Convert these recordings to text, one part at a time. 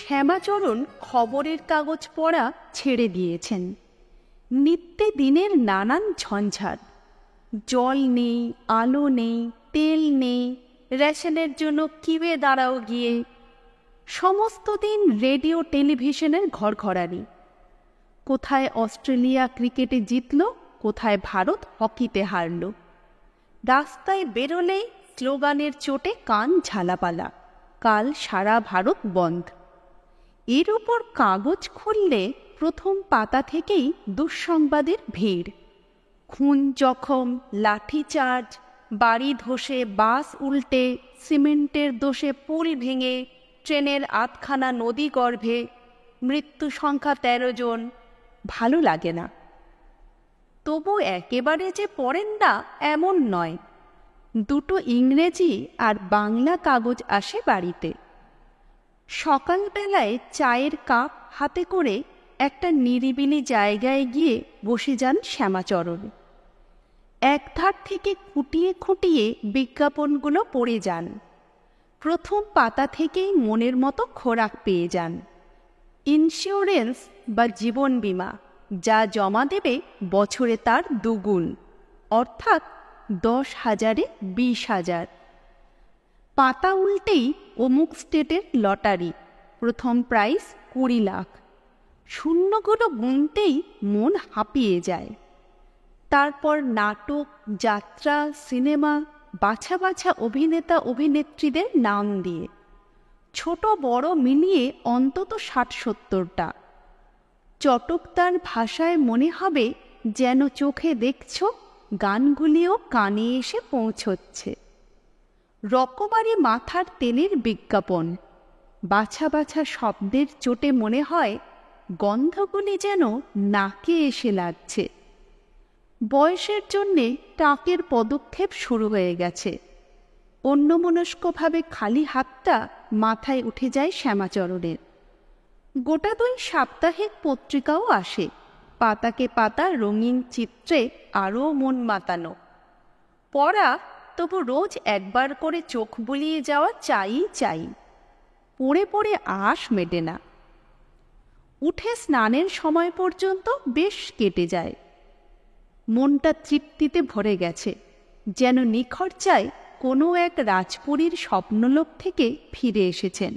শ্যামাচরণ খবরের কাগজ পড়া ছেড়ে দিয়েছেন। নিত্যে দিনের নানান ঝঞ্ঝাট, জল নেই, আলো নেই, তেল নেই, রেশনের জন্য কিবে দাঁড়াও গিয়ে, সমস্ত দিন রেডিও টেলিভিশনের ঘরঘরানি। কোথায় অস্ট্রেলিয়া ক্রিকেটে জিতল, কোথায় ভারত হকিতে হারল। রাস্তায় বেরোলেই স্লোগানের চোটে কান ঝালাপালা, কাল সারা ভারত বন্ধ। এর উপর কাগজ খুললে প্রথম পাতা থেকেই দুঃসংবাদের ভিড়। খুন জখম, লাঠিচার্জ, বাড়ি ধসে বাস উল্টে, সিমেন্টের দোষে পুল ভেঙে, ট্রেনের আধখানা নদী গর্ভে, মৃত্যু সংখ্যা 13 জন। ভালো লাগে না। তবু একেবারে যে পড়েন না এমন নয়। দুটো ইংরেজি আর বাংলা কাগজ আসে বাড়িতে। সকালবেলায় চায়ের কাপ হাতে করে একটা নিরিবিলি জায়গায় গিয়ে বসে যান শ্যামাচরণ। একধার থেকে খুঁটিয়ে খুঁটিয়ে বিজ্ঞাপনগুলো পড়ে যান। প্রথম পাতা থেকেই মনের মতো খোরাক পেয়ে যান। ইন্স্যুরেন্স বা জীবন বীমা যা জমা দেবে বছরে তার দুগুণ, অর্থাৎ 10,000-এ 20,000। পাতা উল্টেই অমুক স্টেটের লটারি, প্রথম প্রাইজ 20 লাখ। শূন্যগুলো গুনতেই মন হাঁপিয়ে যায়। তারপর নাটক, যাত্রা, সিনেমা, বাছা বাছা অভিনেতা অভিনেত্রীদের নাম দিয়ে, ছোট বড় মিলিয়ে অন্তত 60-70টা। চটকদার ভাষায় মনে হবে যেন চোখে দেখছ, গানগুলিও কানে এসে পৌঁছচ্ছে। রকমারি মাথার তেলের বিজ্ঞাপন, বাছা বাছা শব্দের চোটে মনে হয় গন্ধগুলি যেন নাকে এসে লাগছে। বয়সের জন্যে টাকের পদক্ষেপ শুরু হয়ে গেছে। অন্যমনস্কভাবে খালি হাতটা মাথায় উঠে যায় শ্যামাচরণের। গোটা 2 সাপ্তাহিক পত্রিকাও আসে, পাতাকে পাতা রঙিন চিত্রে আরও মন মাতানো। পড়া তবু রোজ একবার করে চোখ বুলিয়ে যাওয়া চাই। পড়ে পড়ে আশ মেটে না। উঠে স্নানের সময় পর্যন্ত বেশ কেটে যায়। মনটা তৃপ্তিতে ভরে গেছে, যেন নিখরচায় কোনো এক রাজপুরীর স্বপ্নলোক থেকে ফিরে এসেছেন।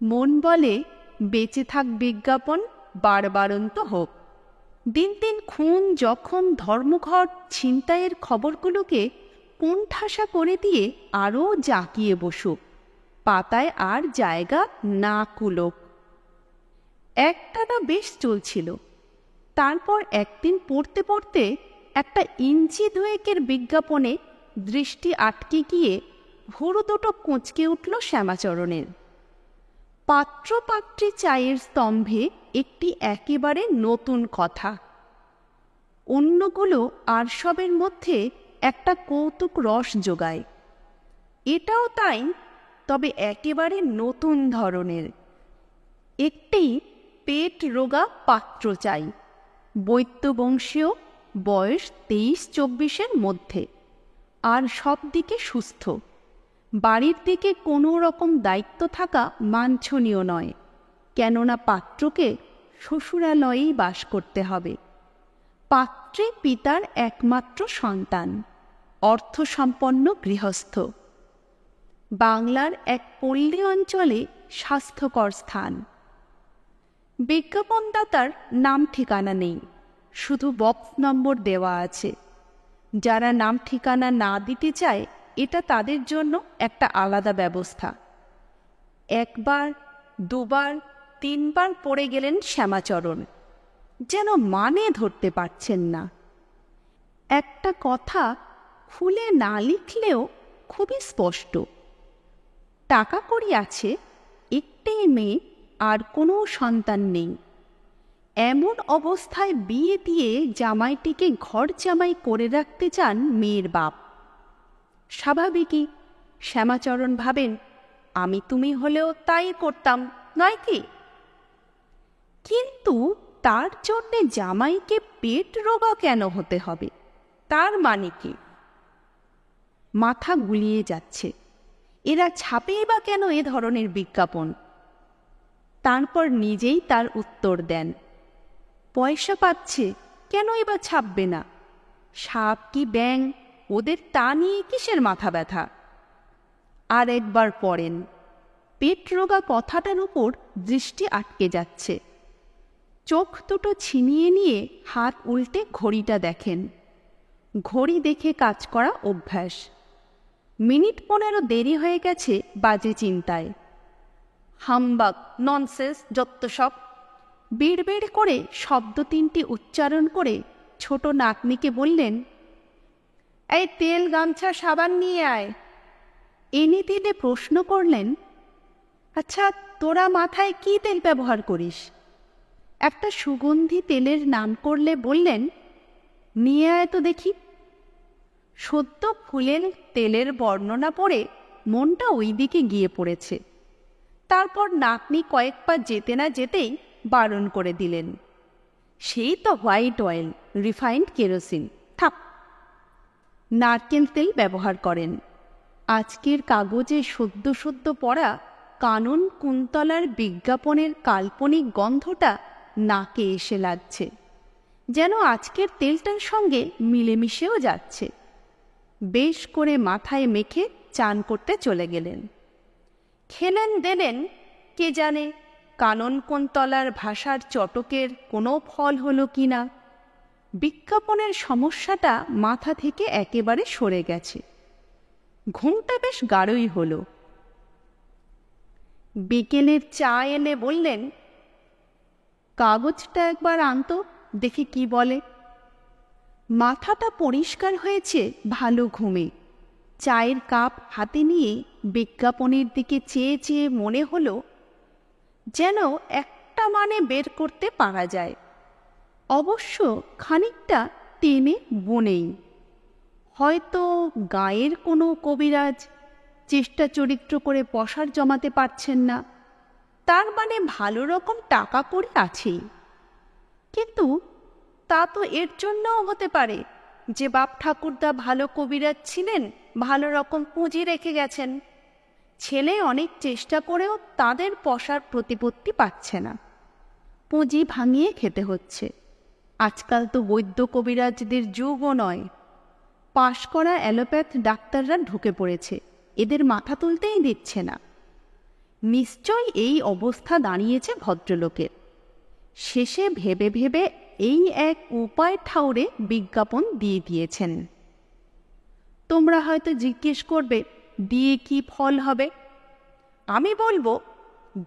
মন বলে বেঁচে থাক বিজ্ঞাপন, বারবারন্ত হোক। দিন দিন খুন জখম ধর্মঘট ছিনতাইয়ের খবরগুলোকে কোণঠাসা করে দিয়ে আরও জাঁকিয়ে বসুক, পাতায় আর জায়গা না কুলোক। একটানা বেশ চলছিল। তারপর একদিন পড়তে পড়তে একটা ইঞ্চি 2 বিজ্ঞাপনে দৃষ্টি আটকে গিয়ে ভুরু দুটো কুঁচকে উঠল শ্যামাচরণের। পাত্রপাত্রী চায়ের স্তম্ভে একটি একেবারে নতুন কথা। অন্যগুলো আর সবের মধ্যে একটা কৌতুক রস যোগায়। এটাও তাই, তবে একেবারে নতুন ধরনের। একটি পেট রোগা পাত্র চাই, বৈদ্যবংশীয়, বয়স 23-24-এর মধ্যে, আর সব দিকে সুস্থ। বাড়ির দিকে কোনো রকম দায়িত্ব থাকা বাঞ্ছনীয় নয়, কেননা পাত্রকে শ্বশুরালয়েই বাস করতে হবে। পাত্রে পিতার একমাত্র সন্তান, অর্থসম্পন্ন গৃহস্থ। বাংলার এক পল্লী অঞ্চলে স্বাস্থ্যকর স্থান। বিজ্ঞাপনদাতার নাম ঠিকানা নেই, শুধু বক্স নম্বর দেওয়া আছে। যারা নাম ঠিকানা না দিতে চায়, এটা তাদের জন্য একটা আলাদা ব্যবস্থা। 1 বার 2 বার 3 বার পড়ে গেলেন শ্যামাচরণ, যেন মানে ধরতে পারছেন না। একটা কথা খুলে না লিখলেও খুবই স্পষ্ট। টাকা কড়ি আছে, একটাই মেয়ে, আর কোনো সন্তান নেই। এমন অবস্থায় বিয়ে দিয়ে জামাইটিকে ঘর জামাই করে রাখতে চান মেয়ের বাপ। স্বাভাবিকই শ্যামাচরণ ভাবেন, আমি তুমি হলেও তাই করতাম, নয় কি? কিন্তু তার জন্যে জামাইকে পেট রোগা কেন হতে হবে? তার মানে কি? মাথা গুলিয়ে যাচ্ছে। এরা ছাপেই বা কেন এ ধরনের বিজ্ঞাপন? তারপর নিজেই তার উত্তর দেন, পয়সা পাচ্ছে, কেন এবার ছাপবে না? সাপ কি ব্যাঙ, ওদের তা নিয়ে কিসের মাথা ব্যথা? আর একবার পড়েন। পেট রোগা কথাটার উপর দৃষ্টি আটকে যাচ্ছে। চোখ দুটো ছিনিয়ে নিয়ে হাত উল্টে ঘড়িটা দেখেন। ঘড়ি দেখে কাজ করা অভ্যাস। মিনিট 15 দেরি হয়ে গেছে বাজে চিন্তায়। হামবাগ, ননসেন্স, যত্ত সব। বিড়বিড় করে শব্দ 3টি উচ্চারণ করে ছোট নাতনিকে বললেন, এই তেল, গামছা, সাবান নিয়ে আয়। এনে দিলে প্রশ্ন করলেন, আচ্ছা তোরা মাথায় কি তেল ব্যবহার করিস? একটা সুগন্ধি তেলের নাম করলে বললেন, নিয়ে আয় তো দেখি। সদ্য ফুলের তেলের বর্ণনা পড়ে মনটা ওই দিকে গিয়ে পড়েছে। তারপর নাতনি কয়েক পা যেতে না যেতেই বারণ করে দিলেন, সেই তো হোয়াইট অয়েল, রিফাইন্ড কেরোসিন, থাক। নারকেল তেল ব্যবহার করেন। আজকের কাগজে সদ্য সদ্য পড়া কানন কুন্তলার বিজ্ঞাপনের কাল্পনিক গন্ধটা নাকে এসে লাগছে, যেন আজকের তেলটার সঙ্গে মিলেমিশেও যাচ্ছে। বেশ করে মাথায় মেখে চান করতে চলে গেলেন। খেলেন দেলেন, কে জানে কানন কুন্তলার ভাষার চটকের কোনো ফল হলো কি না। বিজ্ঞাপনের সমস্যাটা মাথা থেকে একেবারে সরে গেছে। ঘুমটা বেশ গাঢ়ই হলো। বিকেলের চা এনে বললেন, কাগজটা একবার আনতো, দেখি কি বলে। মাথাটা পরিষ্কার হয়েছে ভালো ঘুমে। চায়ের কাপ হাতে নিয়ে বিজ্ঞাপনের দিকে চেয়ে চেয়ে মনে হলো যেন একটা মানে বের করতে পারা যায়, অবশ্য খানিকটা টেনে বনেই। হয়তো গায়ের কোনো কবিরাজ চেষ্টা চরিত্র করে পসার জমাতে পারছেন না, তার মানে ভালো রকম টাকা কড়ি আছেই। কিন্তু তা তো এর জন্যও হতে পারে যে বাপ ঠাকুরদা ভালো কবিরাজ ছিলেন, ভালো রকম পুঁজি রেখে গেছেন। ছেলে অনেক চেষ্টা করেও তাদের পসার প্রতিপত্তি পাচ্ছে না, পুঁজি ভাঙিয়ে খেতে হচ্ছে। আজকাল তো বৈদ্য কবিরাজদের যুগও নয়। পাশ করা অ্যালোপ্যাথ ডাক্তাররা ঢুকে পড়েছে, এদের মাথা তুলতেই দিচ্ছে না। নিশ্চয় এই অবস্থা দাঁড়িয়েছে ভদ্রলোকের। শেষে ভেবে ভেবে এই এক উপায় ঠাউরে বিজ্ঞাপন দিয়ে দিয়েছেন। তোমরা হয়তো জিজ্ঞেস করবে, দিয়ে কি ফল হবে? আমি বলবো,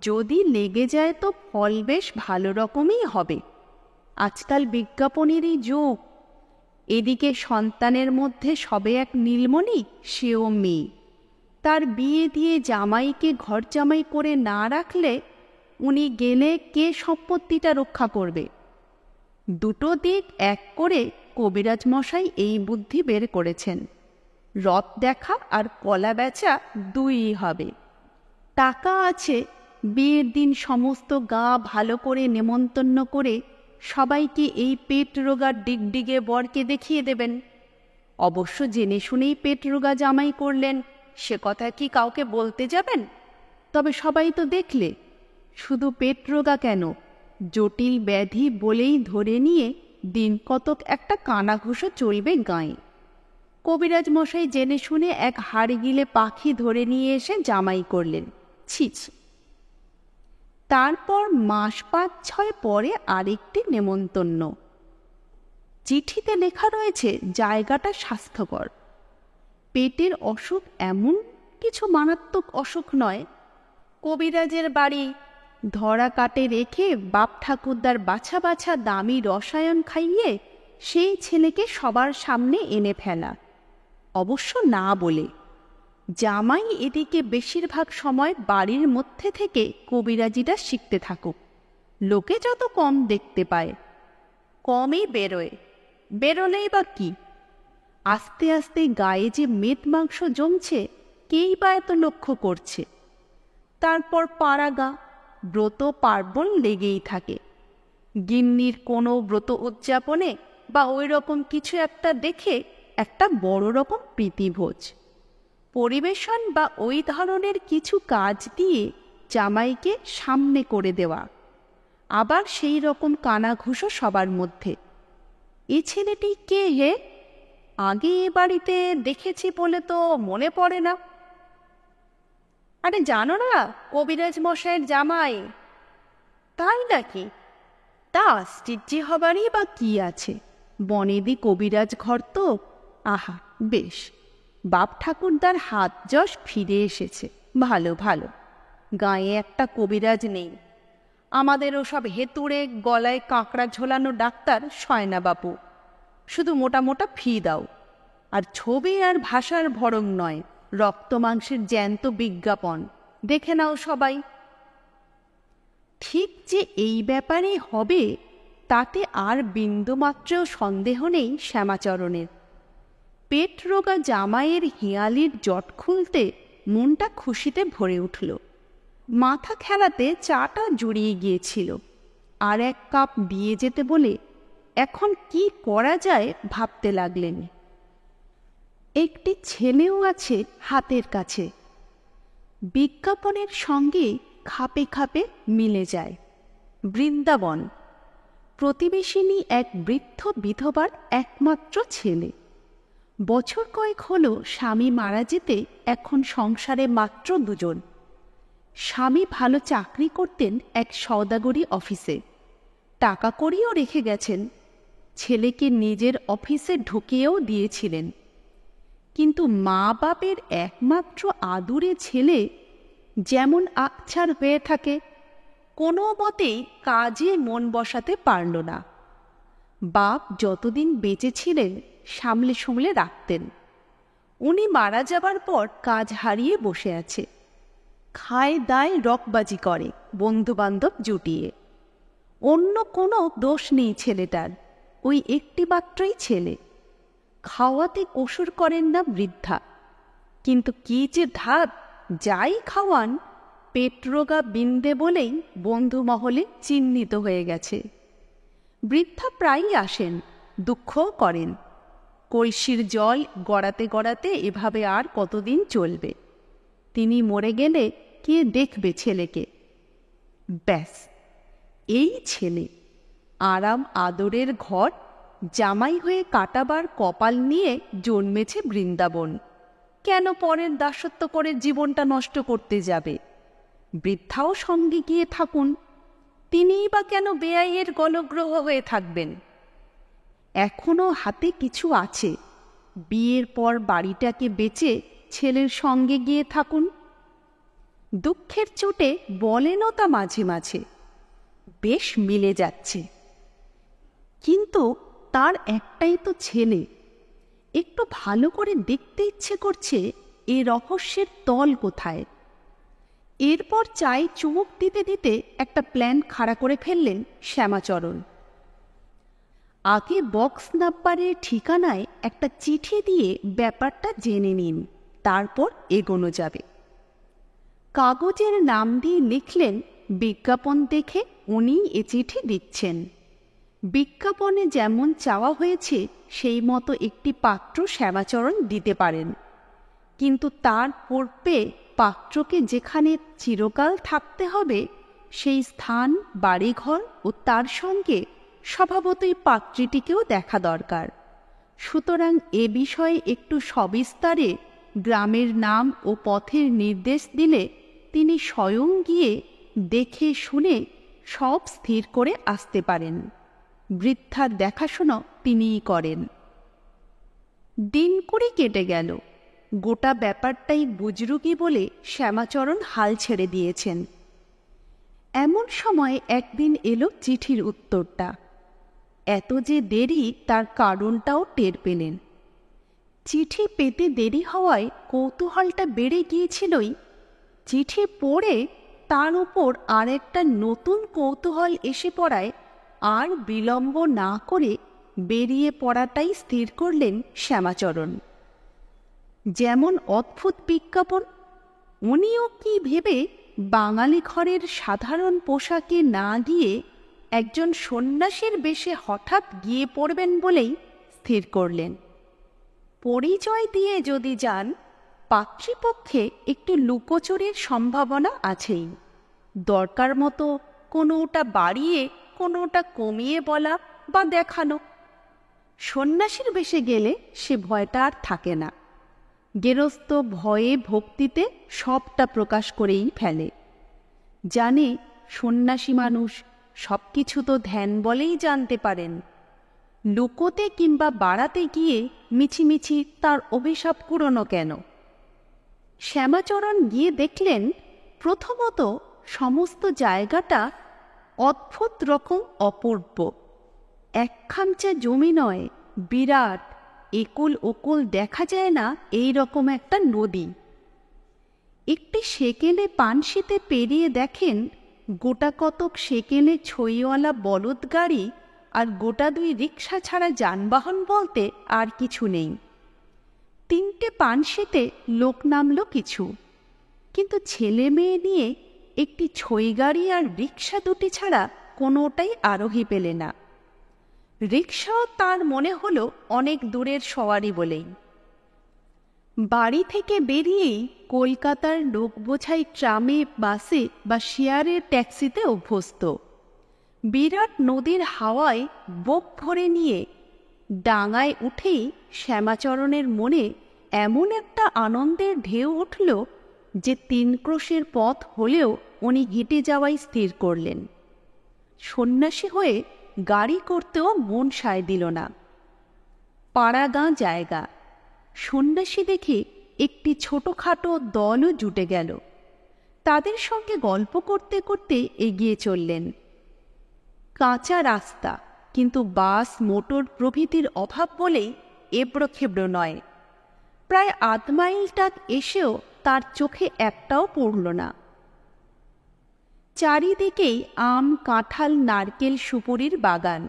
যদি লেগে যায় তো ফল বেশ ভালো রকমই হবে। আজকাল বিজ্ঞাপনেরই যুগ। এদিকে সন্তানের মধ্যে সবে এক নীলমণি, সেও মেয়ে। তার বিয়ে দিয়ে জামাইকে ঘর জামাই করে না রাখলে উনি গেলে কে সম্পত্তিটা রক্ষা করবে? দুটো দিক এক করে কবিরাজ মশাই এই বুদ্ধি বের করেছেন। রথ দেখা আর কলা বেচা দুইই হবে। টাকা আছে, বিয়ের দিন সমস্ত গা ভালো করে নেমন্তন্ন করে সবাইকে এই পেট রোগা ডিগডিগে বরকে দেখিয়ে দেবেন। অবশ্য জেনে শুনেই পেট রোগা জামাই করলেন, সে কথা কি কাউকে বলতে যাবেন? তবে সবাই তো দেখলে। শুধু পেট রোগা কেন, জটিল ব্যাধি বলেই ধরে নিয়ে দিন কতক একটা কানাঘুষো চলবে গাঁয়ে। কবিরাজ মশাই জেনে শুনে এক হাড় গিলে পাখি ধরে নিয়ে এসে জামাই করলেন, ছিছ। তারপর মাস 5-6 পরে আরেকটি নেমন্তন্ন। চিঠিতে লেখা রয়েছে জায়গাটা স্বাস্থ্যকর। পেটের অসুখ এমন কিছু মারাত্মক অসুখ নয়। কবিরাজের বাড়ি ধরা কাটে রেখে বাপ ঠাকুরদার বাছা বাছা দামি রসায়ন খাইয়ে সেই ছেলেকে সবার সামনে এনে ফেলা, অবশ্য না বলে। জামাই এদিকে বেশিরভাগ সময় বাড়ির মধ্যে থেকে কবিরাজিটা শিখতে থাকুক। লোকে যত কম দেখতে পায়, কমই বেরোয়। বেরোলেই বা কি? আস্তে আস্তে গায়ে যে মেদ মাংস জমছে, কেই বা এত লক্ষ্য করছে। তারপর পাড়াগা ব্রত পার্বণ লেগেই থাকে। গিন্নির কোনো ব্রত উদযাপনে বা ওই রকম কিছু একটা দেখে একটা বড় রকম প্রীতিভোজ, পরিবেশন বা ওই ধরনের কিছু কাজ দিয়ে জামাইকে সামনে করে দেওয়া, আবার সেই রকম কানাঘুষো সবার মধ্যে। এ ছেলেটি কে হে? আগে এ বাড়িতে দেখেছি বলে তো মনে পড়ে না। আরে জানো না, কবিরাজ মশাইয়ের জামাই। তাই নাকি? তা আশ্চর্য হবারই বা কি আছে, বনেদি কবিরাজ ঘর তো। আহা বেশ, বাপ ঠাকুরদার হাত যশ ফিরে এসেছে। ভালো ভালো, গাঁয়ে একটা কবিরাজ নেই। আমাদেরও সব হেতুড়ে গলায় কাঁকড়া ঝোলানো ডাক্তার সয়না বাপু। শুধু মোটা মোটা ফি দাও, আর ছবি আর ভাষার ভরং নয়, রক্ত মাংসের জ্যান্ত বিজ্ঞাপন দেখে নাও সবাই। ঠিক যে এই ব্যাপারে হবে তাতে আর বিন্দুমাত্রেও সন্দেহ নেই শ্যামাচরণের। পেট রোগা জামাইয়ের হিয়ালির জট খুলতে মনটা খুশিতে ভরে উঠল। মাথা খেলাতে চাটা জুড়িয়ে গিয়েছিল, আর এক কাপ দিয়ে যেতে বলে এখন কি করা যায় ভাবতে লাগলেন। একটি ছেলেও আছে হাতের কাছে, বিজ্ঞাপনের সঙ্গে খাপে খাপে মিলে যায়। বৃন্দাবন, প্রতিবেশিনী এক বৃদ্ধ বিধবার একমাত্র ছেলে। বছর কয়েক হল স্বামী মারা যেতে এখন সংসারে মাত্র দুজন। স্বামী ভালো চাকরি করতেন এক সওদাগরি অফিসে, টাকা কড়িও রেখে গেছেন, ছেলেকে নিজের অফিসে ঢুকিয়েও দিয়েছিলেন। কিন্তু মা বাপের একমাত্র আদুরে ছেলে যেমন আকছার হয়ে থাকে, কোনো মতেই কাজে মন বসাতে পারল না। বাপ যতদিন বেঁচে ছিলেন সামলে সামলে রাখতেন, উনি মারা যাবার পর কাজ হারিয়ে বসে আছে। খায় দায় রকবাজি করে বন্ধু বান্ধব জুটিয়ে। অন্য কোনো দোষ নেই ছেলেটার, ওই একটি মাত্রই ছেলে। খাওয়াতে কসুর করেন না বৃদ্ধা, কিন্তু কি যে ধাত, যাই খাওয়ান পেটরোগা বিন্দে বলেই বন্ধু মহলে চিহ্নিত হয়ে গেছে। বৃদ্ধা প্রায়ই আসেন, দুঃখও করেন। কলসির জল গড়াতে গড়াতে এভাবে আর কতদিন চলবে? তিনি মরে গেলে কে দেখবে ছেলেকে? ব্যাস, এই ছেলে আরাম আদরের ঘর জামাই হয়ে কাটাবার কপাল নিয়ে জন্মেছে বৃন্দাবন। কেন পরের দাসত্ব করে জীবনটা নষ্ট করতে যাবে? বৃদ্ধাও সঙ্গে গিয়ে থাকুন, তিনিই বা কেন বেআইয়ের গলগ্রহ হয়ে থাকবেন? এখনো হাতে কিছু আছে, বিয়ের পর বাড়িটাকে বেচে ছেলের সঙ্গে গিয়ে থাকুন। দুঃখের চোটে বলেনও তা মাঝে মাঝে, বেশ মিলে যাচ্ছে। কিন্তু তার একটাই তো ছেলে, একটু ভালো করে দেখতে ইচ্ছে করছে এ রহস্যের তল কোথায়। এরপর চাই চুমুক দিতে দিতে একটা প্ল্যান খাড়া করে ফেললেন শ্যামাচরণ। আগে বক্স নাম্বারের ঠিকানায় একটা চিঠি দিয়ে ব্যাপারটা জেনে নিন, তারপর এগোনো যাবে। কাগজের নাম দিয়ে লিখলেন বিজ্ঞাপন দেখে উনি এ চিঠি দিচ্ছেন। বিজ্ঞাপনে যেমন চাওয়া হয়েছে সেই মতো একটি পাত্র শ্যামাচরণ দিতে পারেন, কিন্তু তার পূর্বে পাত্রকে যেখানে চিরকাল থাকতে হবে সেই স্থান, বাড়িঘর ও তার সঙ্গে স্বভাবতই পাত্রীটিকেও দেখা দরকার। সুতরাং এ বিষয়ে একটু সবিস্তারে গ্রামের নাম ও পথের নির্দেশ দিলে তিনি স্বয়ং গিয়ে দেখে শুনে সব স্থির করে আসতে পারেন। বৃদ্ধার দেখাশোনা তিনিই করেন। দিন কুড়ি কেটে গেল, গোটা ব্যাপারটাই বুজরুকি বলে শ্যামাচরণ হাল ছেড়ে দিয়েছেন। এমন সময় একদিন এলো চিঠির উত্তরটা। এত যে দেরি তার কারণটাও টের পেলেন। চিঠি পেতে দেরি হওয়ায় কৌতূহলটা বেড়ে গিয়েছিলই, চিঠি পড়ে তার উপর আর একটা নতুন কৌতূহল এসে পড়ায় আর বিলম্ব না করে বেরিয়ে পড়াটাই স্থির করলেন শ্যামাচরণ। যেমন অদ্ভুত বিজ্ঞাপন, উনিও কি ভেবে বাঙালি ঘরের সাধারণ পোশাকে না গিয়ে একজন সন্ন্যাসীর বেশে হঠাৎ গিয়ে পড়বেন বলেই স্থির করলেন। পরিচয় দিয়ে যদি যান, পাত্রীপক্ষে একটু লুকোচুরির সম্ভাবনা আছেই। দরকার মতো কোনোটা বাড়িয়ে কোনোটা কমিয়ে বলা বা দেখানো। সন্ন্যাসীর বেশে গেলে সে ভয়টা আর থাকে না। গেরস্থ ভয়ে ভক্তিতে সবটা প্রকাশ করেই ফেলে। জানে সন্ন্যাসী মানুষ সব কিছু তো ধ্যান বলেই জানতে পারেন। লুকোতে কিংবা বাড়াতে গিয়ে মিছিমিছি তার অভিশাপ কুড়োনো কেন? শ্যামাচরণ গিয়ে দেখলেন, প্রথমত সমস্ত জায়গাটা অদ্ভুত রকম অপূর্ব। এক খামচা জমি নয়, বিরাট, একুল ওকুল দেখা যায় না এই রকম একটা নদী। একটি সেকেলে পানশিতে পেরিয়ে দেখেন গোটা কতক সেকেলে ছইওয়ালা বলদ গাড়ি আর গোটা 2 রিক্সা ছাড়া যানবাহন বলতে আর কিছু নেই। 3টে পানশিতে লোক নামল কিছু, কিন্তু ছেলে মেয়ে নিয়ে একটি ছই গাড়ি আর রিক্সা দুটি ছাড়া কোনোটাই আরোহী পেলে না। রিক্সাও তার মনে হলো অনেক দূরের সওয়ারি বলেই। বাড়ি থেকে বেরিয়েই কলকাতার লোক বোঝাই ট্রামে, বাসে বা শেয়ারের ট্যাক্সিতে অভ্যস্ত। বিরাট নদীর হাওয়ায় বুক ভরে নিয়ে ডাঙায় উঠেই শ্যামাচরণের মনে এমন একটা আনন্দের ঢেউ উঠল যে 3 ক্রোশের পথ হলেও উনি হেঁটে যাওয়াই স্থির করলেন। সন্ন্যাসী হয়ে গাড়ি করতেও মন সায় দিল না। পাড়াগাঁ জায়গা, সন্ন্যাসী দেখে একটি ছোটখাটো দলও জুটে গেল। তাদের সঙ্গে গল্প করতে করতে এগিয়ে চললেন। কাঁচা রাস্তা, কিন্তু বাস মোটর প্রভৃতির অভাব বলেই এবড়ো খেবড়ো নয়। প্রায় 1/2 মাইল টাক এসেও তার চোখে একটাও পড়ল না। চারিদিকেই আম, কাঁঠাল, নারকেল, সুপুরির বাগান,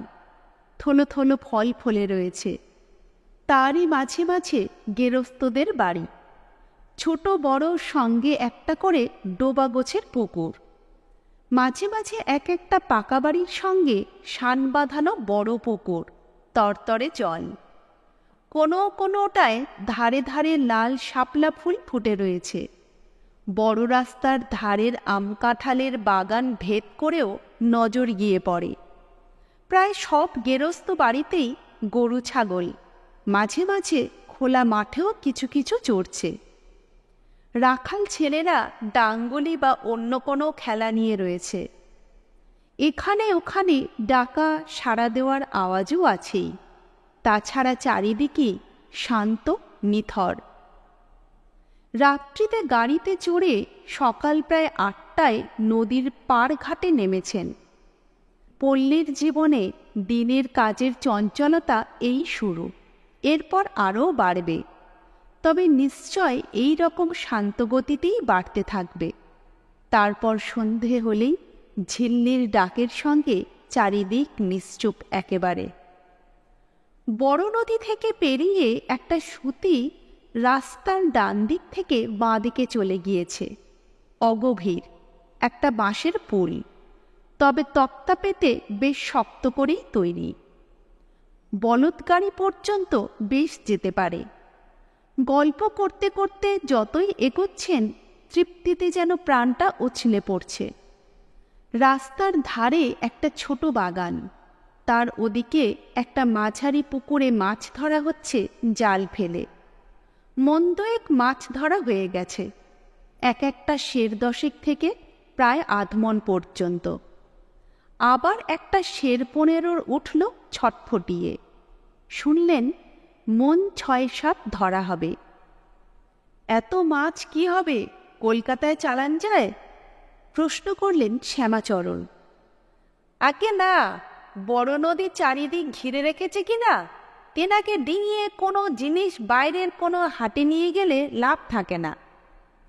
থলো থলো ফল ফলে রয়েছে। তারই মাঝে মাঝে গেরস্থদের বাড়ি, ছোট বড় সঙ্গে একটা করে ডোবা গোছের পুকুর। মাঝে মাঝে এক একটা পাকা বাড়ির সঙ্গে শান বাঁধানো বড় পুকুর, তরতরে জল। কোনোটায় ধারে ধারে লাল শাপলা ফুল ফুটে রয়েছে। বড় রাস্তার ধারের আম কাঁঠালের বাগান ভেদ করেও নজর গিয়ে পড়ে। প্রায় সব গেরস্থ বাড়িতেই গরু ছাগল, মাঝে মাঝে খোলা মাঠেও কিছু কিছু চড়ছে। রাখাল ছেলেরা ডাঙ্গুলি বা অন্য কোনো খেলা নিয়ে রয়েছে। এখানে ওখানে ডাকা সাড়া দেওয়ার আওয়াজও আছেই। তাছাড়া চারিদিকে শান্ত নিথর। রাত্রিতে গাড়িতে চড়ে সকাল প্রায় 8টায় নদীর পার ঘাটে নেমেছেন। পল্লীর জীবনে দিনের কাজের চঞ্চলতা এই শুরু, এরপর আরও বাড়বে। তবে নিশ্চয় এই রকম শান্ত গতিতেই বাড়তে থাকবে। তারপর সন্ধে হলেই ঝিল্লির ডাকের সঙ্গে চারিদিক নিশ্চুপ একেবারে। বড় নদী থেকে পেরিয়ে একটা সুতি রাস্তার ডান দিক থেকে বাঁ দিকে চলে গিয়েছে। অগভীর একটা বাঁশের পুল, তবে তক্তা পেতে বেশ শক্ত করেই তৈরি। বলদ গাড়ি পর্যন্ত বেশ যেতে পারে। গল্প করতে করতে যতই এগোচ্ছেন, তৃপ্তিতে যেন প্রাণটা উছলে পড়ছে। রাস্তার ধারে একটা ছোট বাগান, তার ওদিকে একটা মাঝারি পুকুরে মাছ ধরা হচ্ছে জাল ফেলে। মন্দয়েক মাছ ধরা হয়ে গেছে, এক একটা 10 থেকে প্রায় 1/2 মণ পর্যন্ত। আবার একটা 15 উঠল ছটফটিয়ে। শুনলেন মণ 6-7 ধরা হবে। এত মাছ কি হবে, কলকাতায় চালান যায়? প্রশ্ন করলেন শ্যামাচরণ। আগে না, বড় নদী চারিদিক ঘিরে রেখেছে কিনা, তেনাকে ডিঙিয়ে কোনো জিনিস বাইরের কোনো হাটে নিয়ে গেলে লাভ থাকে না,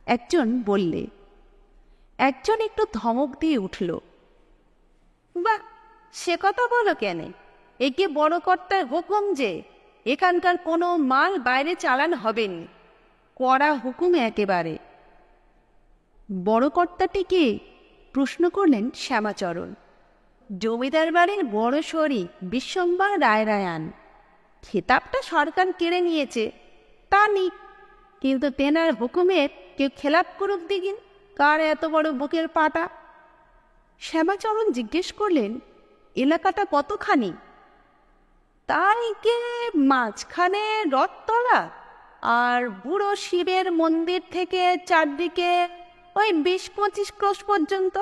একজন বললে। একজন একটু ধমক দিয়ে উঠল। বাহ, সে কথা বলো কেন? একে বড় কর্তার হুকুম যে এখানকার কোনো মাল বাইরে চালান হবে না, কড়া হুকুম একেবারে। বড় কর্তাটি কে? প্রশ্ন করলেন শ্যামাচরণ। জমিদার বাড়ির বড় শরী বিশ্বম্বর রায়রায়ান। খেতাবটা সরকার কেড়ে নিয়েছে, তা নিক, কিন্তু তেনার হুকুমের কেউ খেলাপ করুক দিগিন। কার এত বড় বুকের পাটা, শ্যামাচরণ জিজ্ঞেস করলেন, এলাকাটা কতখানি? তাই কে মাঝখানে রথতলা, আর বুড়ো শিবের মন্দির থেকে চারদিকে ওই 20-25 ক্রোশ পর্যন্ত।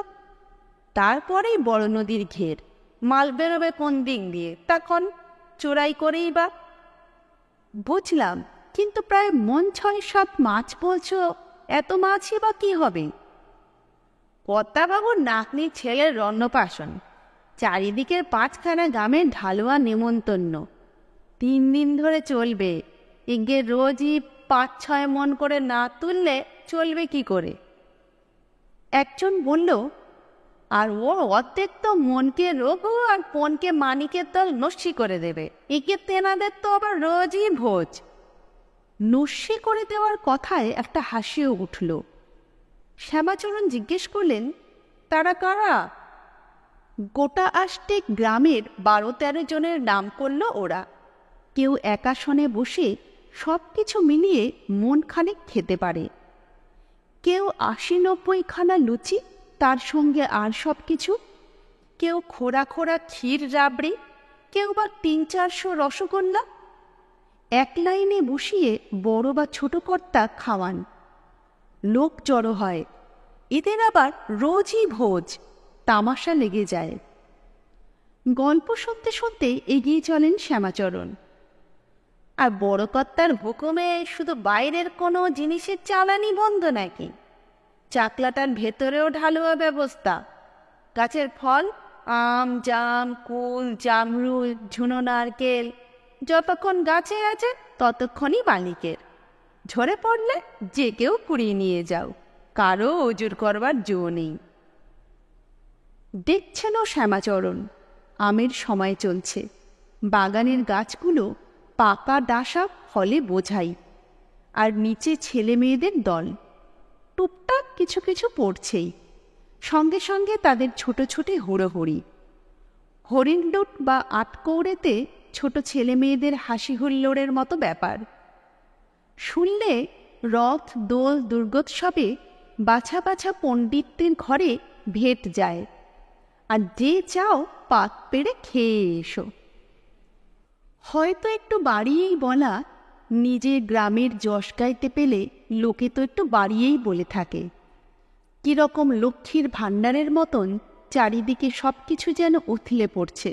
তারপরেই বড় নদীর ঘের। মাল বেরোবে কোন দিক দিয়ে, তখন চোরাই করেই বা। বুঝলাম, কিন্তু প্রায় মন 6-7 মাছ বলছো, এত মাছই বা কি হবে? কর্তাবাবুর নাতনির ছেলের অন্নপ্রাশন, চারিদিকের 5খানা গ্রামের ঢালুয়া নেমন্তন্ন, 3 দিন ধরে চলবে। এগে রোজই 5-6 মন করে না তুললে চলবে কি করে? একজন বলল, আর ও অর্ধেক তো মনকে রঘু আর পনকে মানিকের দল নস্যি করে দেবে। একে তেনাদের তো আবার রোজই ভোজ। নস্যি করে দেওয়ার কথায় একটা হাসিও উঠল। শ্যামাচরণ জিজ্ঞেস করলেন, তারা কারা? গোটা 8 গ্রামের 12-13 জনের নাম করল ওরা। কেউ এক আসনে বসে সব কিছু মিলিয়ে মন খানেক খেতে পারে, কেউ 80-90 খানা লুচি, তার সঙ্গে আর সব কিছু, কেউ খোড়া খোড়া ক্ষীর রাবড়ি, কেউ বা 300-400 রসগোল্লা। এক লাইনে বসিয়ে বড় বা ছোট কর্তা খাওয়ান। লোক জড়ো হয়। এদের আবার রোজই ভোজ, তামাশা লেগে যায়। গল্প শুনতে শুনতে এগিয়ে চলেন শ্যামাচরণ। আর বড় কর্তার হুকুমে শুধু বাইরের কোনো জিনিসের চালানি বন্ধ নাকি? চাকলাটার ভেতরেও ঢালুয়া ব্যবস্থা। গাছের ফল, আম, জাম, কুল, জামরুল, ঝুনো নারকেল, যতক্ষণ গাছে আছে ততক্ষণই মালিকের। ঝরে পড়লে যে কেউ কুড়িয়ে নিয়ে যাও, কারো ওজুর করবার জো নেই। দেখছেনও শ্যামাচরণ, আমের সময় চলছে। বাগানের গাছগুলো পাকা ডাসা ফলে বোঝাই, আর নিচে ছেলে মেয়েদের দল। টুকটাক কিছু কিছু পড়ছেই, সঙ্গে সঙ্গে তাদের ছোট ছোট হুড়োহুড়ি। হরিণ লুট বা আটকৌড়েতে ছোট ছেলে মেয়েদের হাসি হুল্লোড়ের মতো ব্যাপার। শুনলে রথ দোল দুর্গোৎসবে বাছা বাছা পণ্ডিতদের ঘরে ভেট যায়, আর যে চাও পাত পেড়ে খেয়ে এসো। হয়তো একটু বাড়িয়েই বলা, নিজের গ্রামের যশ গাইতে পেলে লোকে তো একটু বাড়িয়েই বলে থাকে। কিরকম লক্ষ্মীর ভাণ্ডারের মতন চারিদিকে সব কিছু যেন উথলে পড়ছে।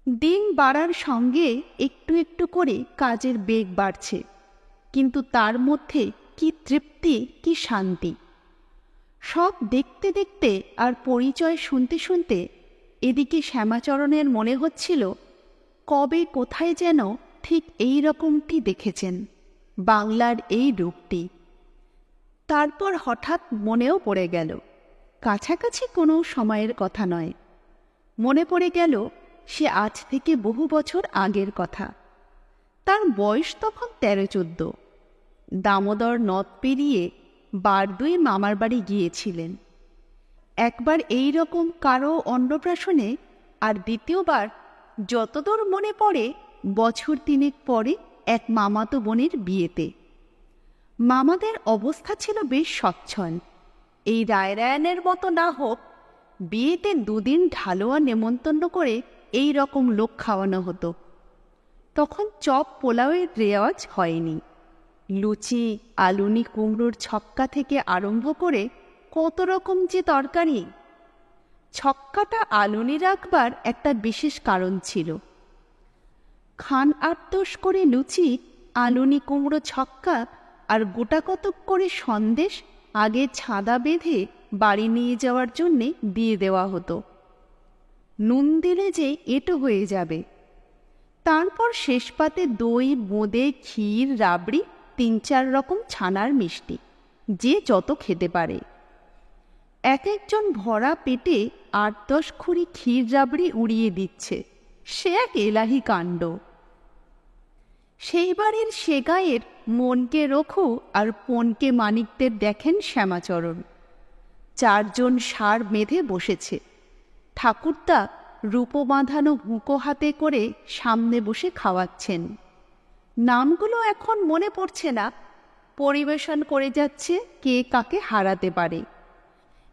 দিন বাড়ার সঙ্গে একটু একটু করে কাজের বেগ বাড়ছে, কিন্তু তার মধ্যে কি তৃপ্তি, কি শান্তি! সব দেখতে দেখতে আর পরিচয় শুনতে শুনতে এদিকে শ্যামাচরণের মনে হচ্ছিল কবে কোথায় যেন ঠিক এই রকমটি দেখেছেন, বাংলার এই রূপটি। তারপর হঠাৎ মনেও পড়ে গেল, কাছাকাছি কোনো সময়ের কথা নয়। মনে পড়ে গেল সে আজ থেকে বহু বছর আগের কথা। তার বয়স তখন 13-14। দামোদর নদ পেরিয়ে বারদুই মামার বাড়ি গিয়েছিলেন। একবার এই রকম কারো অন্নপ্রাশনে, আর দ্বিতীয়বার যতদূর মনে পড়ে বছর 3 পরে এক মামাতো বোনের বিয়েতে। মামাদের অবস্থা ছিল বেশ সচ্ছল। এই রায়রায়নের মতো না হোক, বিয়েতে 2 দিন ঢালুয়া নেমন্তন্ন করে এই রকম লোক খাওয়ানো হতো। তখন চপ পোলাওয়ের রেওয়াজ হয়নি। লুচি, আলুনি কুমড়োর ছক্কা থেকে আরম্ভ করে কত রকম যে তরকারি। ছক্কাটা আলুনি রাখবার একটা বিশেষ কারণ ছিল। খান 8-10 করে লুচি, আলুনি কুমড়ো ছক্কা আর গোটা কতক করে সন্দেশ আগে ছাদা বেঁধে বাড়ি নিয়ে যাওয়ার জন্যে দিয়ে দেওয়া হতো। নুন দিলে যে এঁটো হয়ে যাবে। তারপর শেষ পাতে দই, বোঁদে, ক্ষীর, রাবড়ি, 3-4 রকম ছানার মিষ্টি, যে যত খেতে পারে। এক একজন ভরা পেটে 8-10 খুঁড়ি ক্ষীর রাবড়ি উড়িয়ে দিচ্ছে, সে এক এলাহি কাণ্ড। সেই বাড়ির সে গায়ের মনকে রঘু আর পনকে মানিকদের দেখেন শ্যামাচরণ। 4 জন ষাঁড় বেঁধে বসেছে। ঠাকুরদা রূপো বাঁধানো হুঁকো হাতে করে সামনে বসে খাওয়াচ্ছেন। নামগুলো এখন মনে পড়ছে না, পরিবেশন করে যাচ্ছে কে কাকে হারাতে পারে।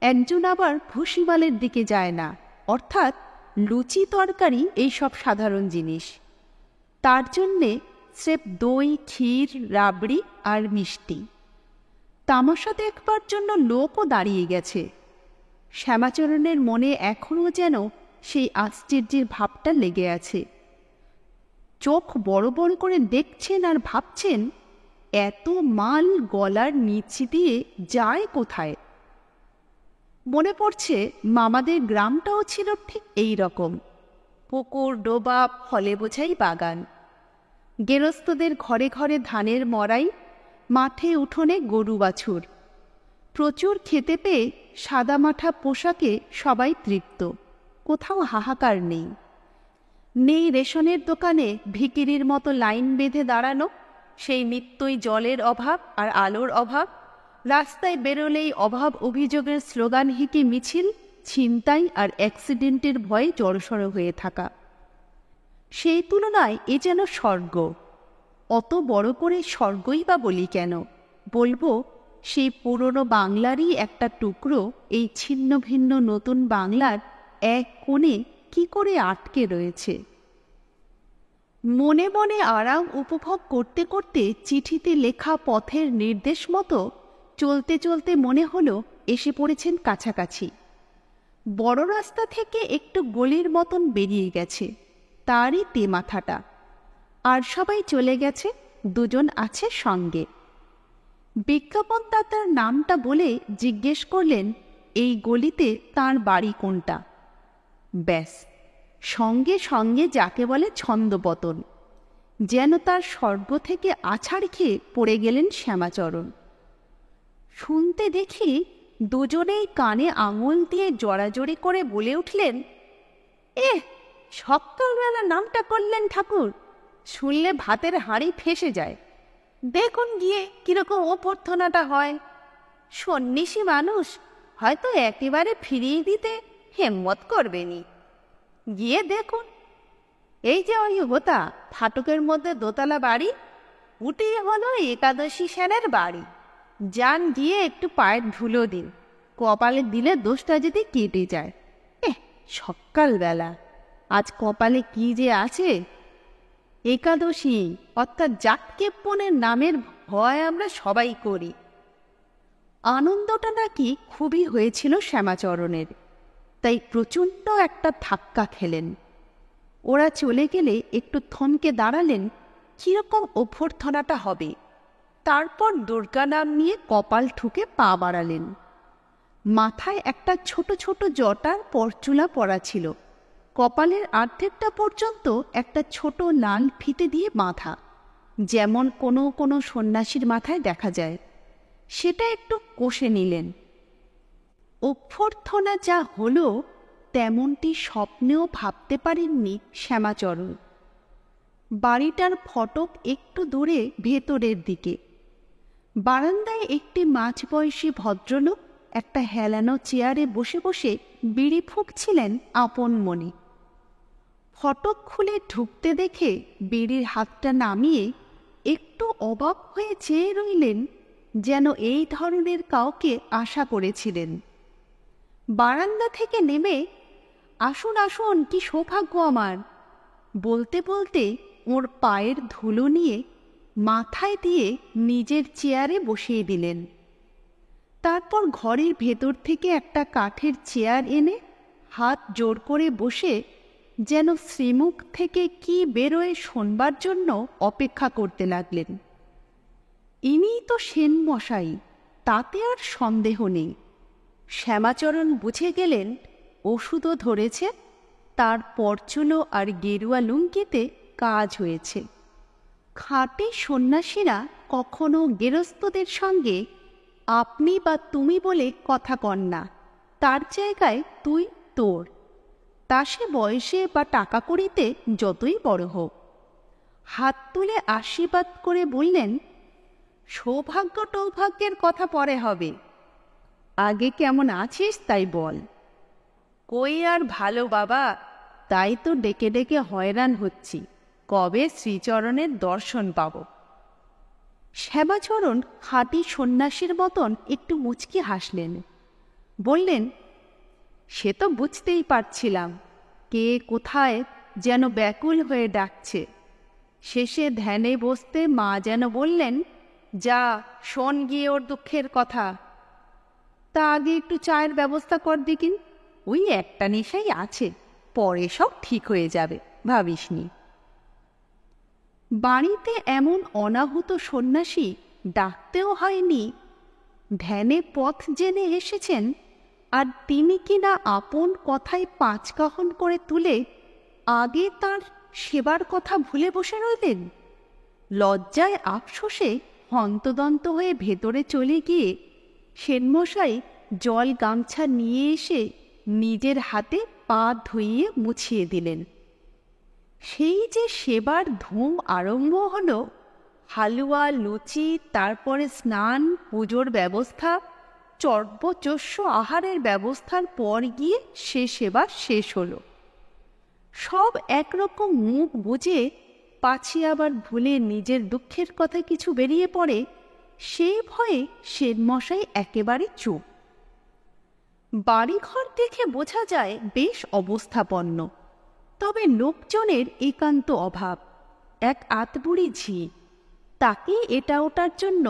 একজন আবার ভুসিমালের দিকে যায় না, অর্থাৎ লুচি তরকারি এইসব সাধারণ জিনিস। তার জন্যে স্রেফ দই, ক্ষীর, রাবড়ি আর মিষ্টি। তামাশা দেখবার জন্য লোকও দাঁড়িয়ে গেছে। শ্যামাচরণের মনে এখনও যেন সেই আশ্চর্যের ভাবটা লেগে আছে। চোখ বড় বড় করে দেখছেন আর ভাবছেন, এত মাল গলার নিচ দিয়ে যায় কোথায়? মনে পড়ছে মামাদের গ্রামটাও ছিল ঠিক এই রকম, পুকুর, ডোবা, ফলে বোঝাই বাগান, গেরস্থদের ঘরে ঘরে ধানের মড়াই, মাঠে উঠোনে গরু বাছুর। প্রচুর খেতে পেয়ে সাদামাঠা পোশাকে সবাই তৃপ্ত, কোথাও হাহাকার নেই। নেই রেশনের দোকানে ভিখিরির মতো লাইন বেঁধে দাঁড়ানো, সেই নিত্যই জলের অভাব আর আলোর অভাব, রাস্তায় বেরোলেই অভাব অভিযোগের স্লোগান হিকি মিছিল, ছিনতাই আর অ্যাক্সিডেন্টের ভয়ে জড়সড় হয়ে থাকা। সেই তুলনায় এ যেন স্বর্গ। অত বড় করে স্বর্গই বা বলি কেন? বলবো সেই পুরনো বাংলারই একটা টুকরো এই ছিন্ন ভিন্ন নতুন বাংলার এক কোণে কি করে আটকে রয়েছে। মনে মনে আরাম উপভোগ করতে করতে চিঠিতে লেখা পথের নির্দেশ মতো চলতে চলতে মনে হলো এসে পড়েছেন কাছাকাছি। বড় রাস্তা থেকে একটু গলির মতন বেরিয়ে গেছে, তারই মাথাটা। আর সবাই চলে গেছে, দুজন আছে সঙ্গে। বিজ্ঞাপনদাতার নামটা বলে জিজ্ঞেস করলেন এই গলিতে তার বাড়ি কোনটা। ব্যাস, সঙ্গে সঙ্গে যাকে বলে ছন্দপতন। যেন তার স্বর্গ থেকে আছাড় খেয়ে পড়ে গেলেন শ্যামাচরণ। শুনতে দেখি দুজনেই কানে আঙুল দিয়ে জড়াজড়ি করে বলে উঠলেন, সকালবেলা নামটা করলেন ঠাকুর, শুনলে ভাতের হাঁড়ি ফেসে যায়। দেখুন গিয়ে কিরকম অভ্যর্থনাটা হয়। সন্ন্যাসী মানুষ হয়তো একেবারে ফিরিয়ে দিতে হিম্মত করবেনি। গিয়ে দেখুন, এই যে ওই হোতা ফাটকের মধ্যে দোতলা বাড়ি, উঠি হলো একাদশী সেনের বাড়ি। যান গিয়ে একটু পায়ের ধুলো দিন, কপালে দিলে দোষটা যদি কেটে যায়। সকালবেলা আজ কপালে কি যে আছে? একাদশী, অর্থাৎ জাতকেপনের নামের ভয় আমরা সবাই করি। আনন্দটা নাকি খুবই হয়েছিল শ্যামাচরণের, তাই প্রচণ্ড একটা ধাক্কা খেলেন। ওরা চলে গেলে একটু থমকে দাঁড়ালেন, কিরকম অভ্যর্থনাটা হবে। তারপর দুর্গা নাম নিয়ে কপাল ঠুকে পা বাড়ালেন। মাথায় একটা ছোট ছোট জটার পরচুলা পরা ছিল, কপালের অর্ধেকটা পর্যন্ত একটা ছোট লাল ফিতে দিয়ে বাঁধা, যেমন কোনো কোনো সন্ন্যাসীর মাথায় দেখা যায়। সেটা একটু কষে নিলেন। অভ্যর্থনা যা হলো তেমনটি স্বপ্নেও ভাবতে পারেননি শ্যামাচরণ। বাড়িটার ফটক একটু দূরে ভেতরের দিকে। বারান্দায় একটি মাঝবয়সী ভদ্রলোক একটা হেলানো চেয়ারে বসে বসে বিড়ি ফুঁকছিলেন আপন মনে। ফটক খুলে ঢুকতে দেখে বিড়ির হাতটা নামিয়ে একটু অবাক হয়ে চেয়ে রইলেন, যেন এই ধরনের কাউকে আশা করেছিলেন। বারান্দা থেকে নেমে, আসুন আসুন, কি সৌভাগ্য আমার, বলতে বলতে ওর পায়ের ধুলো নিয়ে মাথায় দিয়ে নিজের চেয়ারে বসিয়ে দিলেন। তারপর ঘরের ভেতর থেকে একটা কাঠের চেয়ার এনে হাত জোড় করে বসে যেন শ্রীমুখ থেকে কি বেরোয় শোনবার জন্য অপেক্ষা করতে লাগলেন। ইনিই তো সেন মশাই, তাতে আর সন্দেহ নেই। শ্যামাচরণ বুঝে গেলেন ওষুধও ধরেছে, তার পরচুলো আর গেরুয়া লুঙ্গিতে কাজ হয়েছে। খাঁটি সন্ন্যাসীরা কখনো গেরস্থদের সঙ্গে আপনি বা তুমি বলে কথা কন না, তার জায়গায় তুই তোর, তা সে বয়সে বা টাকা কড়িতে যতই বড় হোক। হাত তুলে আশীর্বাদ করে বললেন, সৌভাগ্য টৌভাগ্যের কথা পরে হবে, আগে কেমন আছিস তাই বল। কই আর ভালো বাবা, তাই তো ডেকে ডেকে হয়রান হচ্ছি, কবে শ্রীচরণের দর্শন পাব। শ্যামাচরণ খাঁটি সন্ন্যাসীর মতন একটু মুচকি হাসলেন, বললেন, সে তো বুঝতেই পারছিলাম কে কোথায় যেন ব্যাকুল হয়ে ডাকছে। শেষে ধ্যানে বসতে মা যেন বললেন, যা শোন গিয়ে ওর দুঃখের কথা। তা আগে একটু চায়ের ব্যবস্থা কর দেখিন। ওই একটা নেশাই আছে, পরে সব ঠিক হয়ে যাবে, ভাবিসনি। বাড়িতে এমন অনাহুত সন্ন্যাসী ডাকতেও হয়নি। ধ্যানে পথ জেনে এসেছেন, আর তিনি কিনা আপন কথায় পাঁচ কাহন করে তুলে আগে তার সেবার কথা ভুলে বসে রইলেন। লজ্জায় আফসোসে হন্তদন্ত হয়ে ভেতরে চলে গিয়ে সেনমশাই জল গামছা নিয়ে এসে নিজের হাতে পা ধুইয়ে মুছিয়ে দিলেন। সেই যে সেবার ধুম আরম্ভ হলো, হালুয়া লুচি, তারপরে স্নান, পুজোর ব্যবস্থা, চর্বচস্য আহারের ব্যবস্থার পর গিয়ে সে সেবা শেষ হলো। সব একরকম মুখ বুজে, পাছি আবার ভুলে নিজের দুঃখের কথা কিছু বেরিয়ে পড়ে, সেই ভয়ে সেনমশাই একেবারে চুপ। বাড়িঘর দেখে বোঝা যায় বেশ অবস্থাপন্ন, তবে লোকজনের একান্ত অভাব। এক আতবুড়ি ঝি, তাকে এটা ওটার জন্য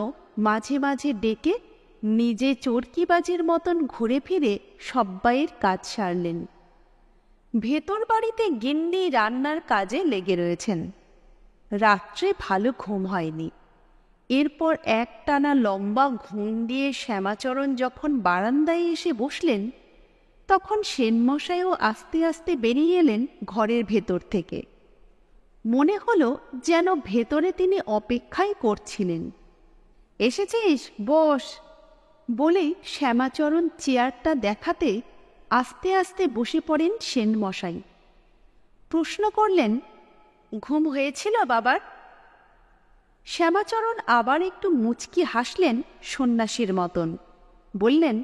মাঝে মাঝে ডেকে নিজে চরকিবাজের মতন ঘুরে ফিরে সব্বাইয়ের কাজ সারলেন। ভেতর বাড়িতে গিন্নি রান্নার কাজে লেগে রয়েছেন। রাত্রে ভালো ঘুম হয়নি। এরপর একটানা লম্বা ঘুম দিয়ে শ্যামাচরণ যখন বারান্দায় এসে বসলেন, তখন সেনমশাইও আস্তে আস্তে বেরিয়ে এলেন ঘরের ভেতর থেকে। মনে হলো যেন ভেতরে তিনি অপেক্ষাই করছিলেন। এসেছিস, বস, বলেই শ্যামাচরণ চেয়ারটা দেখাতে আস্তে আস্তে বসে পড়েন সেনমশাই। প্রশ্ন করলেন, ঘুম হয়েছিল বাবার? শ্যামাচরণ আবার একটু মুচকি হাসলেন সন্ন্যাসীর মতন। বললেন,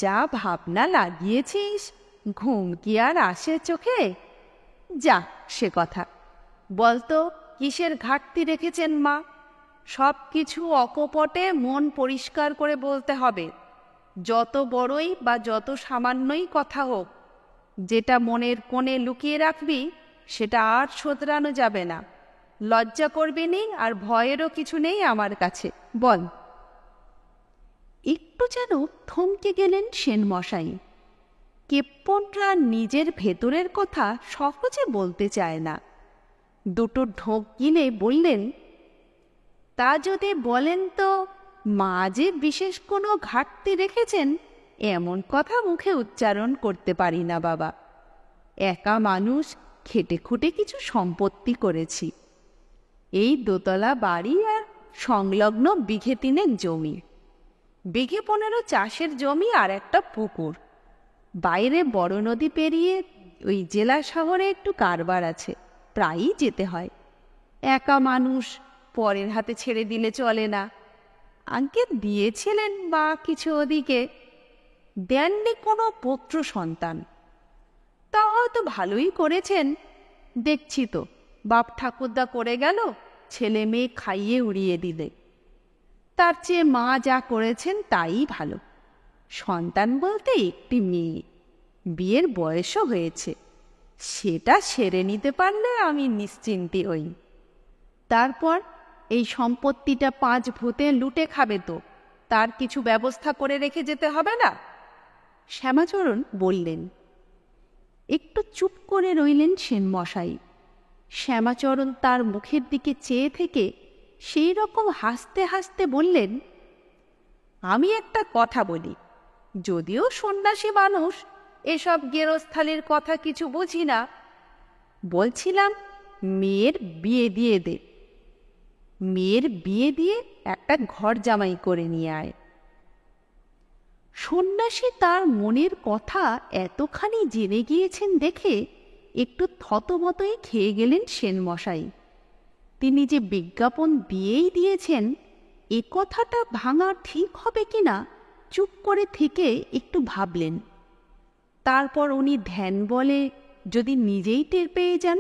যা ভাবনা লাগিয়েছিস, ঘুম কি আর আসে চোখে? যা সে কথা, বলতো কিসের ঘাটতি রেখেছেন মা? সব কিছু অকপটে মন পরিষ্কার করে বলতে হবে, যত বড়ই বা যত সামান্যই কথা হোক। যেটা মনের কোণে লুকিয়ে রাখবি সেটা আর শোধরানো যাবে না। লজ্জা করবি নি, আর ভয়েরও কিছু নেই আমার কাছে, বল। একটু যেন থমকে গেলেন সেনমশাই। কেপ্পনরা নিজের ভেতরের কথা সহজে বলতে চায় না। দুটো ঢোক গিলে বললেন, তা যদি বলেন তো মা যে বিশেষ কোনো ঘাটতি রেখেছেন এমন কথা মুখে উচ্চারণ করতে পারি না বাবা। একা মানুষ, খেটে খুঁটে কিছু সম্পত্তি করেছি। এই দোতলা বাড়ি আর সংলগ্ন বিঘে 3 জমি, বিঘে 15 চাষের জমি আর একটা পুকুর। বাইরে বড় নদী পেরিয়ে ওই জেলা শহরে একটু কারবার আছে, প্রায়ই যেতে হয়। একা মানুষ, পরের হাতে ছেড়ে দিলে চলে না। আগে দিয়েছিলেন মা কিছু, ওদিকে দেননি কোনো পুত্র সন্তান। তা হয়তো ভালোই করেছেন, দেখছি তো বাপ ঠাকুরদা করে গেল, ছেলে মেয়ে খাইয়ে উড়িয়ে দিলে। তার চেয়ে মা যা করেছেন তাই ভালো। সন্তান বলতে একটি মেয়ে, বিয়ের বয়সও হয়েছে, সেটা সেরে নিতে পারলে আমি নিশ্চিন্তি হই। তারপর এই সম্পত্তিটা 5 ভূতে লুটে খাবে তো, তার কিছু ব্যবস্থা করে রেখে যেতে হবে না? শ্যামাচরণ বললেন। একটু চুপ করে রইলেন সেনমশাই। শ্যামাচরণ তার মুখের দিকে চেয়ে থেকে সেই রকম হাসতে হাসতে বললেন, আমি একটা কথা বলি, যদিও সন্ন্যাসী মানুষ, এসব গেরস্থালির কথা কিছু বুঝি না। বলছিলাম, মেয়ের বিয়ে দিয়ে দে। মেয়ের বিয়ে দিয়ে একটা ঘর জামাই করে নিয়ে আয়। সন্ন্যাসী তার মনের কথা এতখানি জেনে গিয়েছেন দেখে একটু থতমতই খেয়ে গেলেন সেনমশাই। তিনি যে বিজ্ঞাপন দিয়েই দিয়েছেন, এ কথাটা ভাঙা ঠিক হবে কিনা চুপ করে থেকে একটু ভাবলেন। তারপর উনি ধ্যান বলে যদি নিজেই টের পেয়ে যান,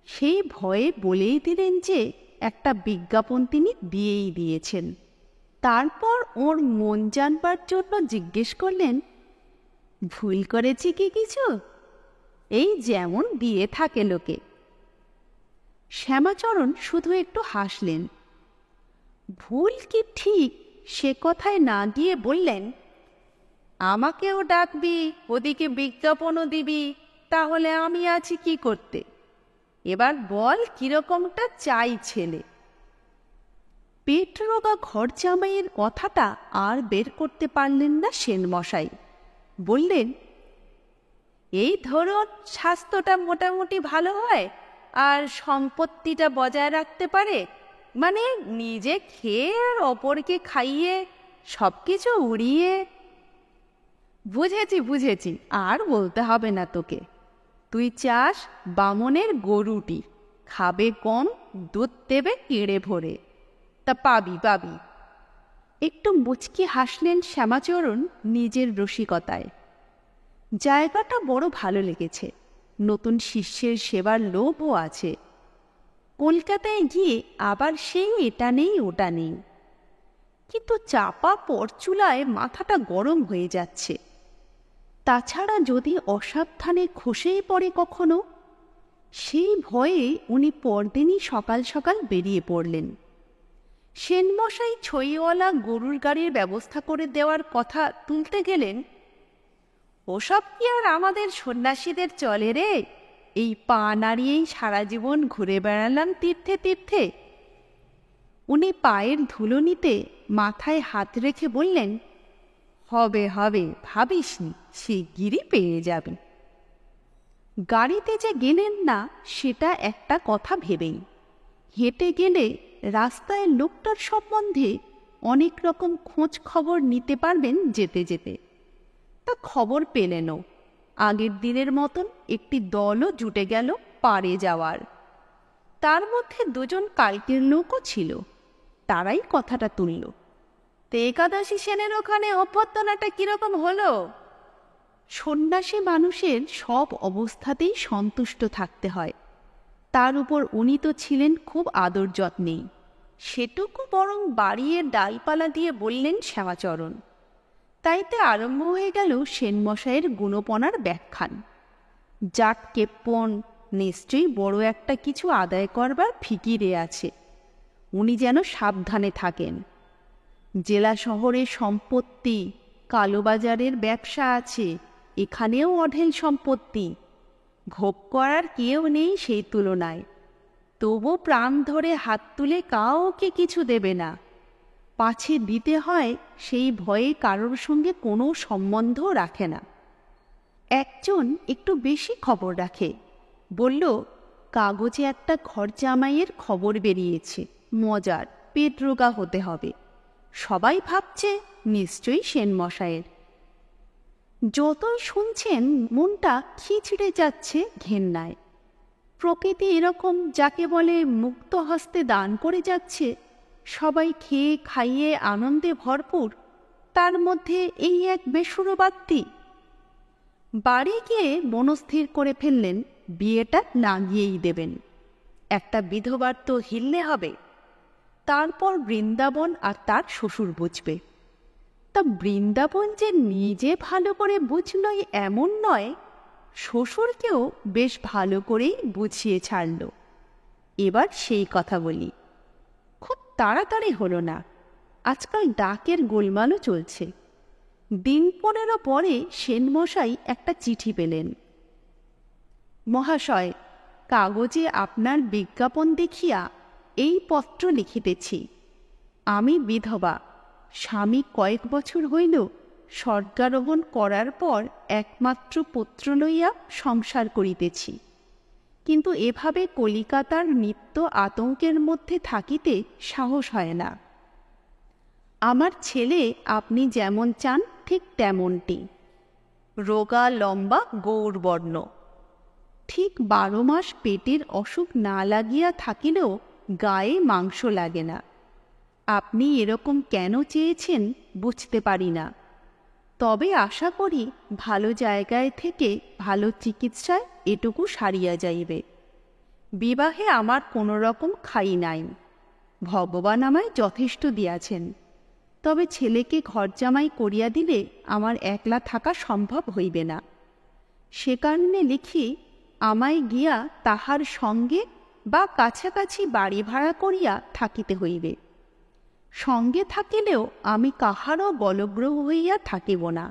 সেই ভয়ে বলেই দিলেন যে একটা বিজ্ঞাপন তিনি দিয়েই দিয়েছেন। তারপর ওর মন জানবার জন্য জিজ্ঞেস করলেন, ভুল করেছি কি কিছু? এই যেমন দিয়ে থাকে লোকে। শ্যামাচরণ শুধু একটু হাসলেন। ভুল কি ঠিক সে কথায় না গিয়ে বললেন, আমাকেও ডাকবি, ওদিকে বিজ্ঞাপনও দিবি, তাহলে আমি আছি কি করতে? এবার বল কিরকমটা চাই ছেলে। পেট রোগা ঘর জামাইয়ের কথাটা আর বের করতে পারলেন না সেনমশাই। বললেন, এই ধরুন স্বাস্থ্যটা মোটামুটি ভালো হয় আর সম্পত্তিটা বজায় রাখতে পারে, মানে নিজে খেয়ে আর অপরকে খাইয়ে সব কিছু উড়িয়ে। বুঝেছি বুঝেছি, আর বলতে হবে না তোকে। তুই চাস বামনের গরুটি, খাবে কম, দুধ দেবে কেড়ে ভরে। তা পাবি পাবি। একটু মুচকি হাসলেন শ্যামাচরণ নিজের রসিকতায়। জায়গাটা বড় ভালো লেগেছে, নতুন শিষ্যের সেবার লোভও আছে। কলকাতায় গিয়ে আবার সেই এটা নেই ওটা নেই, কিন্তু চাপা পরচুলায় মাথাটা গরম হয়ে যাচ্ছে। তাছাড়া যদি অসাবধানে খসেই পড়ে কখনো, সেই ভয়ে উনি পরদিনই সকাল সকাল বেরিয়ে পড়লেন। সেনমশাই ছইওয়ালা গরুর গাড়ির ব্যবস্থা করে দেওয়ার কথা তুলতে গেলেন। ওসব কি আর আমাদের সন্ন্যাসীদের চলে রে? এই পা নাড়িয়েই সারা জীবন ঘুরে বেড়ালাম তীর্থে তীর্থে। উনি পায়ের ধুলো নিতে মাথায় হাত রেখে বললেন, হবে হবে, ভাবিসনি, শিগগিরই পেয়ে যাবে। গাড়িতে যে গেলেন না সেটা একটা কথা ভেবেই। হেঁটে গেলে রাস্তায় লোকটার সম্বন্ধে অনেক রকম খোঁজ খবর নিতে পারবেন যেতে যেতে। তা খবর পেলেনও। আগের দিনের মতন একটি দলও জুটে গেল পাড়ে যাওয়ার। তার মধ্যে দুজন কালকের লোকও ছিল। তারাই কথাটা তুলল, তে একাদশী সেনের ওখানে অভ্যর্থনাটা কিরকম হলো? সন্ন্যাসী মানুষের সব অবস্থাতেই সন্তুষ্ট থাকতে হয়, তার উপর উনি তো ছিলেন খুব আদর যত্নেই। সেটুকু বরং বাড়িয়ে ডালপালা দিয়ে বললেন শ্যামাচরণ। তাইতে আরম্ভ হয়ে গেল সেনমশাইয়ের গুণপনার ব্যাখ্যান। জাটকেপ্পন নিশ্চয়ই বড় একটা কিছু আদায় করবার ফিকিরে আছে, উনি যেন সাবধানে থাকেন। জেলা শহরে সম্পত্তি, কালোবাজারের ব্যবসা আছে, এখানেও অঢেল সম্পত্তি, ভোগ করার কেউ নেই সেই তুলনায়। তবু প্রাণ ধরে হাত তুলে কাউকে কিছু দেবে না, পাছে দিতে হয় সেই ভয়ে কারোর সঙ্গে কোনো সম্বন্ধ রাখে না। একজন একটু বেশি খবর রাখে, বলল, কাগজে একটা ঘর জামাইয়ের খবর বেরিয়েছে, মজার, পেট রোগা হতে হবে। সবাই ভাবছে নিশ্চয়ই সেনমশায়ের। যতই শুনছেন মনটা খিচড়ে যাচ্ছে ঘেন্নায়। প্রকৃতি এরকম যাকে বলে মুক্ত হস্তে দান করে যাচ্ছে, সবাই খেয়ে খাইয়ে আনন্দে ভরপুর, তার মধ্যে এই এক বেসুরো বাত্তি। বাড়ি গিয়ে মনস্থির করে ফেললেন বিয়েটা লাগিয়েই দেবেন। একটা বিধবার তো হিললে হবে। তারপর বৃন্দাবন আর তার শ্বশুর বুঝবে। তা বৃন্দাবন যে নিজে ভালো করে বুঝলই এমন নয়, শ্বশুরকেও বেশ ভালো করেই বুঝিয়ে ছাড়ল। এবার সেই কথা বলি। খুব তাড়াতাড়ি হলো না, আজকাল ডাকের গোলমালও চলছে। দিন 15 পরে সেনমশাই একটা চিঠি পেলেন। মহাশয়, কাগজে আপনার বিজ্ঞাপন দেখিয়া এই পত্র লিখিতেছি। আমি বিধবা, স্বামী কয়েক বছর হইল স্বর্গারোহণ করার পর একমাত্র পুত্র লইয়া সংসার করিতেছি, কিন্তু এভাবে কলিকাতার নিত্য আতঙ্কের মধ্যে থাকিতে সাহস হয় না। আমার ছেলে আপনি যেমন চান ঠিক তেমনটি, রোগা লম্বা গৌরবর্ণ, ঠিক 12 মাস পেটের অসুখ না লাগিয়া থাকিলেও গায়ে মাংস লাগে না। আপনি এরকম কেন চেয়েছেন বুঝতে পারি না, তবে আশা করি ভালো জায়গায় থেকে ভালো চিকিৎসায় এটুকু সারিয়া যাইবে। বিবাহে আমার কোনো রকম খাই নাই, ভগবান আমায় যথেষ্ট দিয়াছেন, তবে ছেলেকে ঘর জামাই করিয়া দিলে আমার একলা থাকা সম্ভব হইবে না। সে কারণে লিখি, আমায় গিয়া তাহার সঙ্গে বা কাছাকাছি বাড়ি ভাড়া করিয়া থাকিতে হইবে। সঙ্গে থাকিলেও আমি কাহারও বলগ্রহ হইয়া থাকিব না।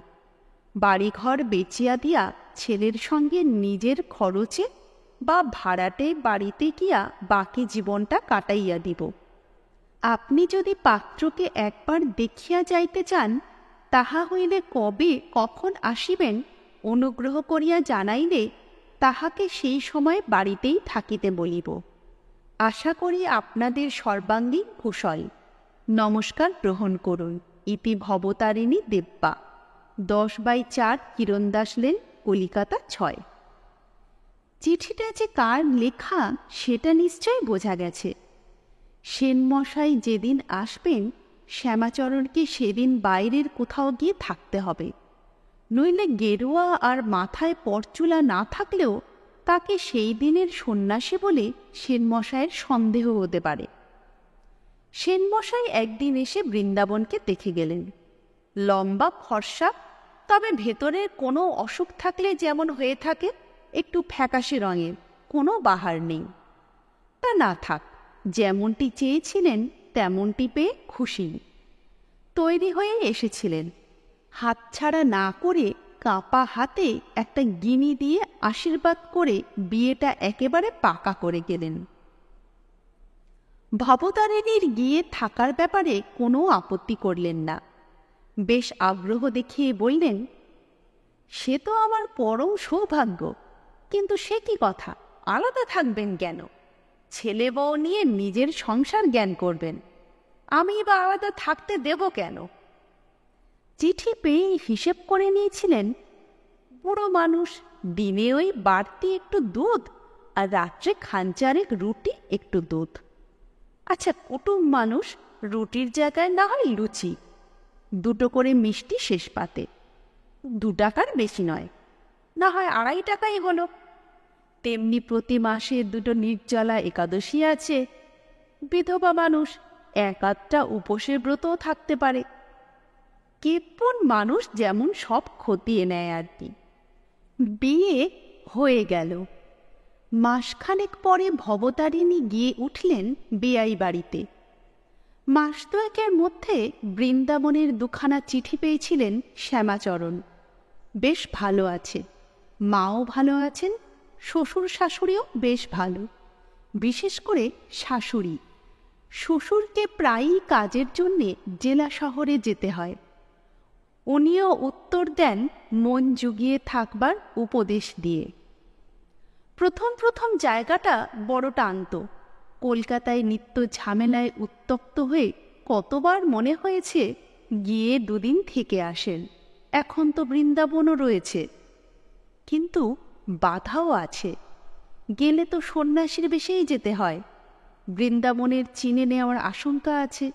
বাড়িঘর বেচিয়া দিয়া ছেলের সঙ্গে নিজের খরচে বা ভাড়াটে বাড়িতে গিয়া বাকি জীবনটা কাটাইয়া দিব। আপনি যদি পাত্রকে একবার দেখিয়া যাইতে চান, তাহা হইলে কবে কখন আসিবেন অনুগ্রহ করিয়া জানাইলে তাহাকে সেই সময় বাড়িতেই থাকিতে বলিব। আশা করি আপনাদের সর্বাঙ্গীন কুশল। নমস্কার গ্রহণ করুন। ইতি ভবতারিণী দেব্যা। 10/4 কিরণদাস লেন, কলিকাতা 6। চিঠিটা যে কার লেখা সেটা নিশ্চয় বোঝা গেছে। সেনমশাই যেদিন আসবেন, শ্যামাচরণকে সেদিন বাইরের কোথাও গিয়ে থাকতে হবে। নইলে গেরুয়া আর মাথায় পরচুলা না থাকলেও তাকে সেই দিনের সন্ন্যাসী বলে সেনমশাইয়ের সন্দেহ হতে পারে। সেনমশাই একদিন এসে বৃন্দাবনকে দেখে গেলেন। লম্বা ফর্সা, তবে ভেতরের কোনো অসুখ থাকলে যেমন হয়ে থাকে, একটু ফ্যাকাশে রঙের, কোনো বাহার নেই। তা না থাক, যেমনটি চেয়েছিলেন তেমনটি পেয়ে খুশি। তৈরি হয়ে এসেছিলেন। হাতছাড়া না করে কাঁপা হাতে একটা গিনি দিয়ে আশীর্বাদ করে বিয়েটা একেবারে পাকা করে গেলেন। ভবতারিণীর গিয়ে থাকার ব্যাপারে কোনো আপত্তি করলেন না। বেশ আগ্রহ দেখিয়ে বললেন, সে তো আমার পরম সৌভাগ্য, কিন্তু সে কি কথা, আলাদা থাকবেন কেন? ছেলে বউ নিয়ে নিজের সংসার জ্ঞান করবেন, আমি বা আলাদা থাকতে দেব কেন? চিঠি পেয়ে হিসেব করে নিয়েছিলেন, বুড়ো মানুষ, দিনে ওই বাড়তি একটু দুধ আর রাত্রে খানচারেক রুটি একটু দুধ। আচ্ছা, কুটুম মানুষ, রুটির জায়গায় না হয় লুচি, 2 করে মিষ্টি শেষ পাতে, 2 টাকার বেশি নয়, না হয় 2.5 টাকাই হলো। তেমনি প্রতি মাসে 2 নির্জলা একাদশী আছে। বিধবা মানুষ 1-8টা উপোসের ব্রতও থাকতে পারে। কেপন মানুষ যেমন সব খতিয়ে নেয় আর কি। বিয়ে হয়ে গেল। মাসখানেক পরে ভবতারিণী গিয়ে উঠলেন বেয়াই বাড়িতে। মাস 2-এর মধ্যে বৃন্দাবনের 2খানা চিঠি পেয়েছিলেন শ্যামাচরণ। বেশ ভালো আছে, মাও ভালো আছেন, শ্বশুর শাশুড়িও বেশ ভালো। বিশেষ করে শাশুড়ি। শ্বশুরকে প্রায়ই কাজের জন্যে জেলা শহরে যেতে হয়। উনিও উত্তর দেন মন জুগিয়ে থাকবার উপদেশ দিয়ে। প্রথম প্রথম জায়গাটা বড় টানত। কলকাতায় নিত্য ঝামেলায় উত্তপ্ত হয়ে কতবার মনে হয়েছে গিয়ে 2 দিন থেকে আসেন, এখন তো বৃন্দাবনও রয়েছে। কিন্তু বাধাও আছে, গেলে তো সন্ন্যাসীর বেশেই যেতে হয়, বৃন্দাবনের চিনে নেওয়ার আশঙ্কা আছে।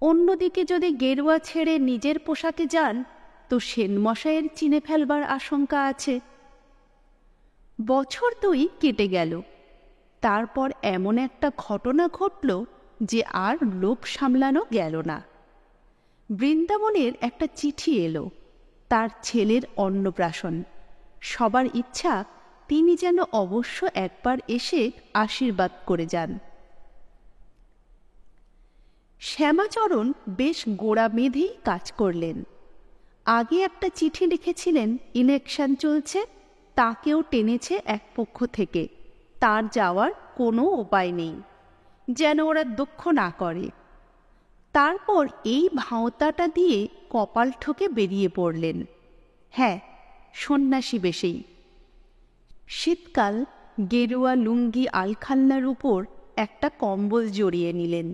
অন্যদিকে যদি গেরুয়া ছেড়ে নিজের পোশাকে যান, তো সেনমশাইয়ের চিনে ফেলবার আশঙ্কা আছে। বছর 2 কেটে গেল। তারপর এমন একটা ঘটনা ঘটল যে আর লোভ সামলানো গেল না। বৃন্দাবনের একটা চিঠি এলো, তার ছেলের অন্নপ্রাশন। সবার ইচ্ছা তিনি যেন অবশ্য একবার এসে আশীর্বাদ করে যান। শ্যামাচরণ বেশ গোড়া বেঁধেই কাজ করলেন। আগে একটা চিঠি লিখেছিলেন, ইলেকশন চলছে, তাকেও টেনেছে এক পক্ষ থেকে, তার যাওয়ার কোনো উপায় নেই, যেন ওরা দুঃখ না করে। তারপর এই ভাঁওতাটা দিয়ে কপাল ঠকে বেরিয়ে পড়লেন। হ্যাঁ, সন্ন্যাসী বেশেই। শীতকাল, গেরুয়া লুঙ্গি আলখাল্লার উপর একটা কম্বল জড়িয়ে নিলেন।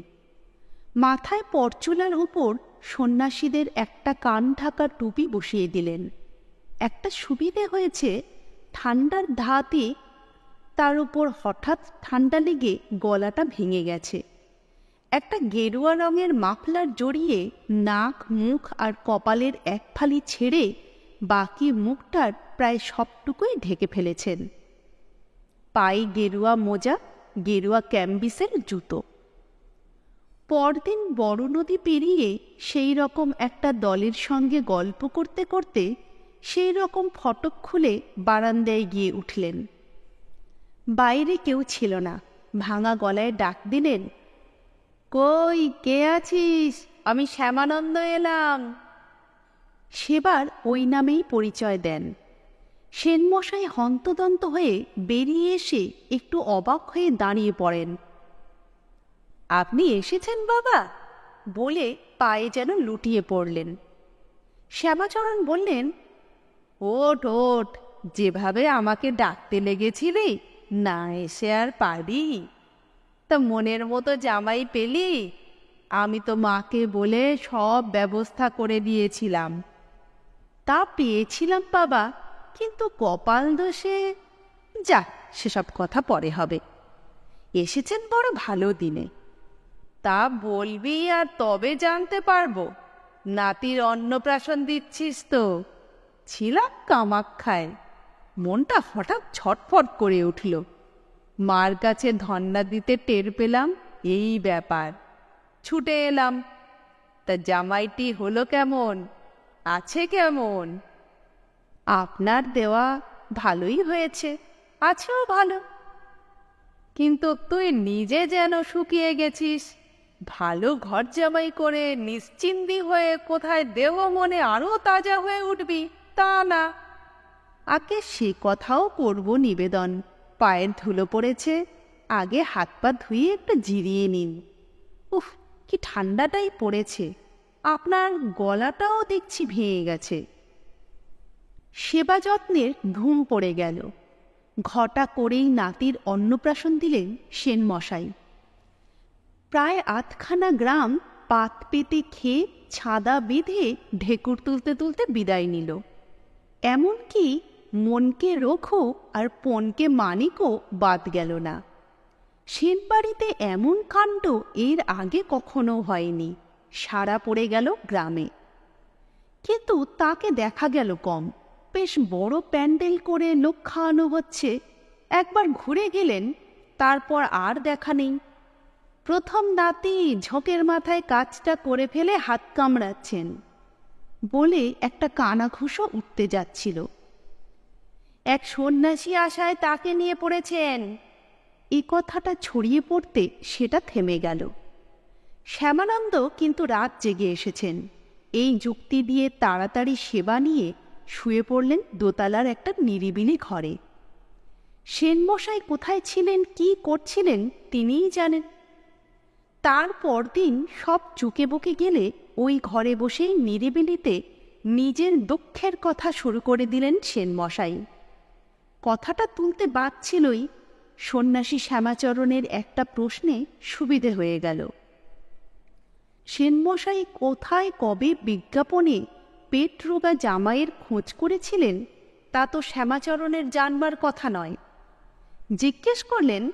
মাথায় পরচুলার উপর সন্ন্যাসীদের একটা কান ঢাকা টুপি বসিয়ে দিলেন। একটা সুবিধে হয়েছে, ঠান্ডার ধাতে তার উপর হঠাৎ ঠান্ডা লেগে গলাটা ভেঙে গেছে। একটা গেরুয়া রঙের মাফলার জড়িয়ে নাক, মুখ আর কপালের এক ফালি ছেড়ে বাকি মুখটার প্রায় সবটুকুই ঢেকে ফেলেছেন। পায়ে গেরুয়া মোজা, গেরুয়া ক্যাম্বিসের জুতো। পরদিন বড় নদী পেরিয়ে সেই রকম একটা দলের সঙ্গে গল্প করতে করতে সেই রকম ফটক খুলে বারান্দায় গিয়ে উঠলেন। বাইরে কেউ ছিল না। ভাঙা গলায় ডাক দিলেন, কই, কে আছিস? আমি শ্যামানন্দ এলাম। সেবার ওই নামেই পরিচয় দেন। সেনমশাই হন্তদন্ত হয়ে বেরিয়ে এসে একটু অবাক হয়ে দাঁড়িয়ে পড়েন। আপনি এসেছেন বাবা, বলে পায়ে যেন লুটিয়ে পড়লেন। শ্যামাচরণ বললেন, ওঠ ওঠ, যেভাবে আমাকে ডাকতে লেগেছিলি, না এসে আর পারি? তা মনের মতো জামাই পেলি? আমি তো মাকে বলে সব ব্যবস্থা করে দিয়েছিলাম। তা পেয়েছিলাম বাবা, কিন্তু কপাল দোষে। যাক, সেসব কথা পরে হবে। এসেছেন বড় ভালো দিনে। তা বলবি আর তবে জানতে পারবো। নাতির অন্নপ্রাশন দিচ্ছিস তো? ছিলাম কামাক্ষায়। মনটা হঠাৎ ছটফট করে উঠল। মার কাছে ধন্না দিতে টের পেলাম এই ব্যাপার। ছুটে এলাম। তা জামাইটি হলো কেমন, আছে কেমন? আপনার দেওয়া ভালোই হয়েছে, আছেও ভালো। কিন্তু তুই নিজে যেন শুকিয়ে গেছিস। ভালো ঘর জামাই করে নিশ্চিন্তি হয়ে কোথায় দেহ মনে আরো তাজা হয়ে উঠবি, তা না। আগে সে কথাও করব নিবেদন। পায়ের ধুলো পড়েছে, আগে হাত পা ধুয়ে একটু জিরিয়ে নিন। উফ, কি ঠান্ডাটাই পড়েছে। আপনার গলাটাও দেখছি ভেঙে গেছে। সেবা যত্নের ধুম পড়ে গেল। ঘটা করেই নাতির অন্নপ্রাশন দিলেন সেনমশাই। প্রায় আধখানা গ্রাম পাত পেতে খেয়ে ছাদা বেঁধে ঢেকুর তুলতে তুলতে বিদায় নিল। এমনকি মনকে রোখো আর পনকে মানিকও বাদ গেল না। সেনবাড়িতে এমন কাণ্ড এর আগে কখনো হয়নি। সারা পড়ে গেল গ্রামে। কিন্তু তাকে দেখা গেল কম। বেশ বড় প্যান্ডেল করে লোক খাওয়ানো হচ্ছে। একবার ঘুরে গেলেন, তারপর আর দেখা নেই। প্রথম নাতি ঝোঁকের মাথায় কাজটা করে ফেলে হাত কামড়াচ্ছেন বলে একটা কানাঘুষো উঠতে যাচ্ছিল। এক সন্ন্যাসী আশায় তাকে নিয়ে পড়েছেন। এই কথাটা ছড়িয়ে পড়তে সেটা থেমে গেল। শ্যামানন্দ কিন্তু রাত জেগে এসেছেন। এই যুক্তি দিয়ে তাড়াতাড়ি সেবা নিয়ে শুয়ে পড়লেন দোতলার একটা নিরিবিলি ঘরে। সেনমশাই কোথায় ছিলেন, কি করছিলেন তিনিই জানেন। তারপর দিন সব চুকে বুকে গেলে ওই ঘরে বসেই নিরিবিলিতে নিজের দুঃখের কথা শুরু করে দিলেন সেনমশাই। কথাটা তুলতে বাধছিলই, সন্ন্যাসী শ্যামাচরণের একটা প্রশ্নে সুবিধে হয়ে গেল। সেনমশাই কোথায় কবে বিজ্ঞাপনে পেট রোগা জামাইয়ের খোঁজ করেছিলেন তা তো শ্যামাচরণের জানবার কথা নয়। জিজ্ঞেস করলেন,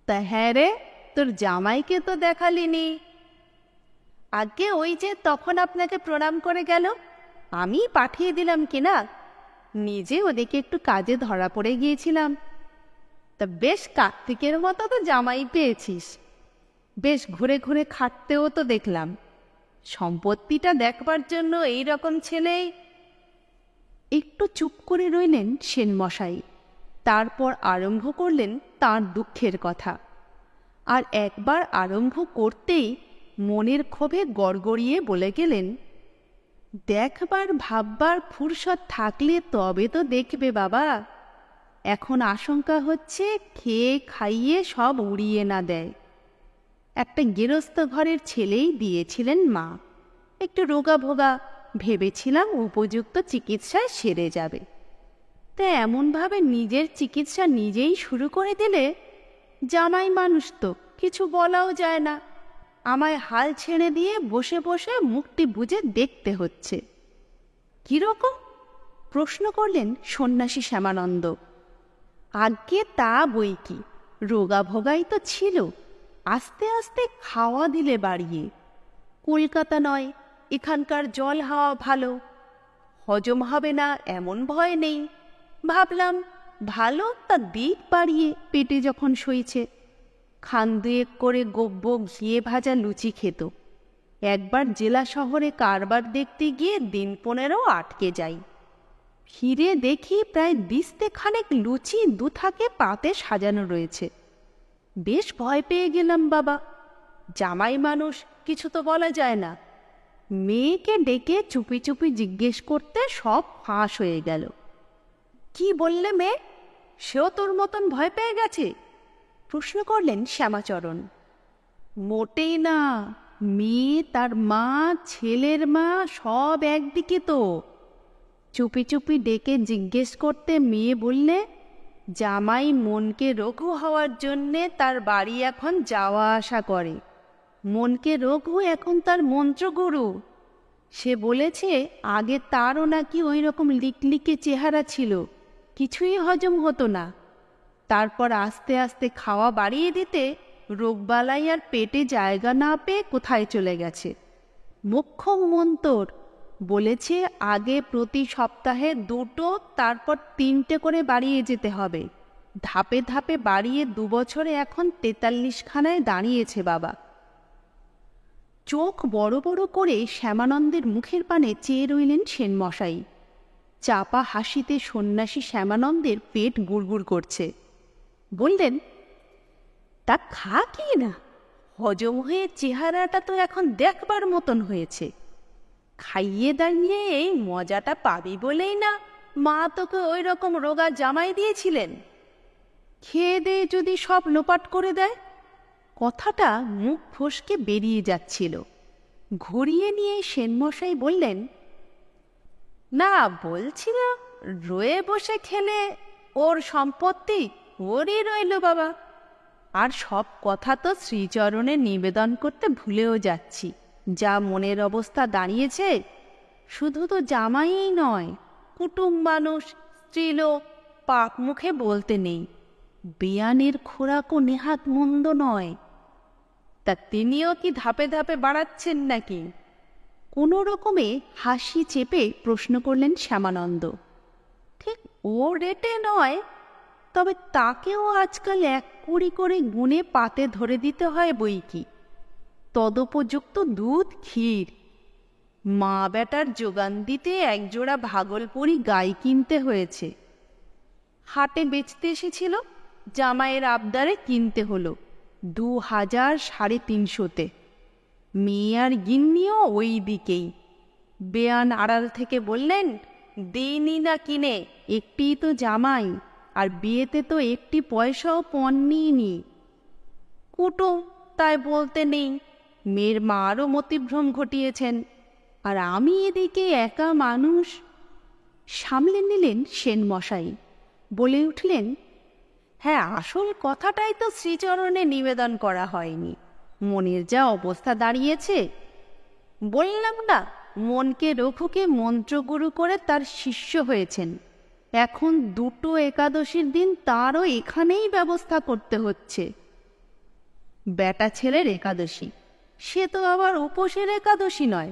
তা হ্যাঁ রে, তোর জামাইকে তো দেখালিনি। আগে ওই যে তখন আপনাকে প্রণাম করে গেল, আমি পাঠিয়ে দিলাম কিনা। নিজে ওদিকে একটু কাজে ধরা পড়ে গিয়েছিলাম। তা বেশ কার্তিকের মতো তো জামাই পেয়েছিস। বেশ ঘুরে ঘুরে খাটতেও তো দেখলাম। সম্পত্তিটা দেখবার জন্য এই রকম ছেলেই। একটু চুপ করে রইলেন সেনমশাই। তারপর আরম্ভ করলেন তাঁর দুঃখের কথা। আর একবার আরম্ভ করতেই মনের ক্ষোভে গড়গড়িয়ে বলে গেলেন, দেখবার ভাববার ফুরসত থাকলে তবে তো দেখবে বাবা। এখন আশঙ্কা হচ্ছে খেয়ে খাইয়ে সব উড়িয়ে না দেয়। একটা গেরস্থ ঘরের ছেলেই দিয়েছিলেন মা। একটু রোগা ভোগা, ভেবেছিলাম উপযুক্ত চিকিৎসায় সেরে যাবে। তা এমনভাবে নিজের চিকিৎসা নিজেই শুরু করে দিলে, জামাই মানুষ তো কিছু বলাও যায় না। আমায় হাল ছেড়ে দিয়ে বসে বসে মুখটি বুজে দেখতে হচ্ছে। কিরকম? প্রশ্ন করলেন সন্ন্যাসী শ্যামানন্দ। আজ্ঞে তা বই কি, রোগা ভোগাই তো ছিল, আস্তে আস্তে খাওয়া দিলে বাড়িয়ে। কলকাতা নয়, এখানকার জল হাওয়া ভালো, হজম হবে না এমন ভয় নেই। ভাবলাম ভালো, তা দিক বাড়িয়ে পেটে যখন সইছে। খান দুয়েক করে গব্য ঘিয়ে ভাজা লুচি খেত। একবার জেলা শহরে কারবার দেখতে গিয়ে দিন 15 আটকে যাই। ফিরে দেখি প্রায় 20 খানেক লুচি দুথাকে পাতে সাজানো রয়েছে। বেশ ভয় পেয়ে গেলাম বাবা। জামাই মানুষ, কিছু তো বলা যায় না। মেয়েকে ডেকে চুপি চুপি জিজ্ঞেস করতে সব ফাঁস হয়ে গেল। কি বললে মেয়ে? সেও তোর মতন ভয় পেয়ে গেছে? প্রশ্ন করলেন শ্যামাচরণ। মোটেই না, মেয়ে, তার মা, ছেলের মা সব একদিকে তো। চুপি চুপি ডেকে জিজ্ঞেস করতে মেয়ে বললে, জামাই মনকে রঘু হওয়ার জন্যে তার বাড়ি এখন যাওয়া আসা করে। মনকে রঘু এখন তার মন্ত্রগুরু। সে বলেছে আগে তারও নাকি ওই রকম লিকলিকে চেহারা ছিল, কিছুই হজম হতো না। তারপর আস্তে আস্তে খাওয়া বাড়িয়ে দিতে রোগবালাই আর পেটে জায়গা না পেয়ে কোথায় চলে গেছে। মোক্ষম মন্তর বলেছে আগে প্রতি সপ্তাহে 2, তারপর 3 করে বাড়িয়ে যেতে হবে। ধাপে ধাপে বাড়িয়ে 2 বছরে এখন 43খানায় দাঁড়িয়েছে বাবা। চোখ বড় বড় করে শ্যামানন্দের মুখের পানে চেয়ে রইলেন সেনমশাই। চাপা হাসিতে সন্ন্যাসী শ্যামানন্দের পেট গুড়গুড় করছে। বললেন, তা খা কি না, হজম হয়ে চেহারাটা তো এখন দেখবার মতন হয়েছে। খাইয়ে দাঁড়িয়ে এই মজাটা পাবি বলেই না মা তোকে ওই রকম রোগা জামাই দিয়েছিলেন। খেয়ে দিয়ে যদি সব লোপাট করে দেয়। কথাটা মুখ ফসকে বেরিয়ে যাচ্ছিল। ঘুরিয়ে নিয়ে সেনমশাই বললেন, না বলছিলাম, রয়ে বসে খেলে ওর সম্পত্তি ওরই রইল বাবা। আর সব কথা তো শ্রীচরণে নিবেদন করতে ভুলেও যাচ্ছি। যা মনের অবস্থা দাঁড়িয়েছে, শুধু তো জামাইই নয়, কুটুম মানুষ, স্ত্রীলোক পাক মুখে বলতে নেই। বেয়ানের খোরাকও নেহাত মন্দ নয়। তা তিনিও কি ধাপে ধাপে বাড়াচ্ছেন নাকি? কোনো রকমে হাসি চেপে প্রশ্ন করলেন শ্যামানন্দ। ঠিক ও রেটে নয়, তবে তাকেও আজকাল 1 কুড়ি করে গুনে পাতে ধরে দিতে হয় বই কি। তদুপযুক্ত দুধ, ক্ষীর। মা বেটার যোগান দিতে 1 জোড়া ভাগলপুরি গাই কিনতে হয়েছে। হাটে বেচতে এসেছিল, জামাইয়ের আবদারে কিনতে হলো 2000 350-তে। মেয়ে আর গিন্নিও ওই দিকেই। বেয়ান আড়াল থেকে বললেন, দিইনি না কিনে, একটিই তো জামাই, আর বিয়েতে তো 1 পয়সাও পণ নিইনি। কুটুম তাই বলতে নেই, মেয়ের মারও মতিভ্রম ঘটিয়েছেন, আর আমি এদিকে একা মানুষ। সামলে নিলেন সেনমশাই। বলে উঠলেন, হ্যাঁ, আসল কথাটাই তো শ্রীচরণে নিবেদন করা হয়নি। মনের যা অবস্থা দাঁড়িয়েছে, বললাম না, মনকে রঘুকে মন্ত্রগুরু করে তার শিষ্য হয়েছেন। এখন 2 একাদশীর দিন তারও এখানেই ব্যবস্থা করতে হচ্ছে। বেটা ছেলের একাদশী, সে তো আবার উপোসের একাদশী নয়।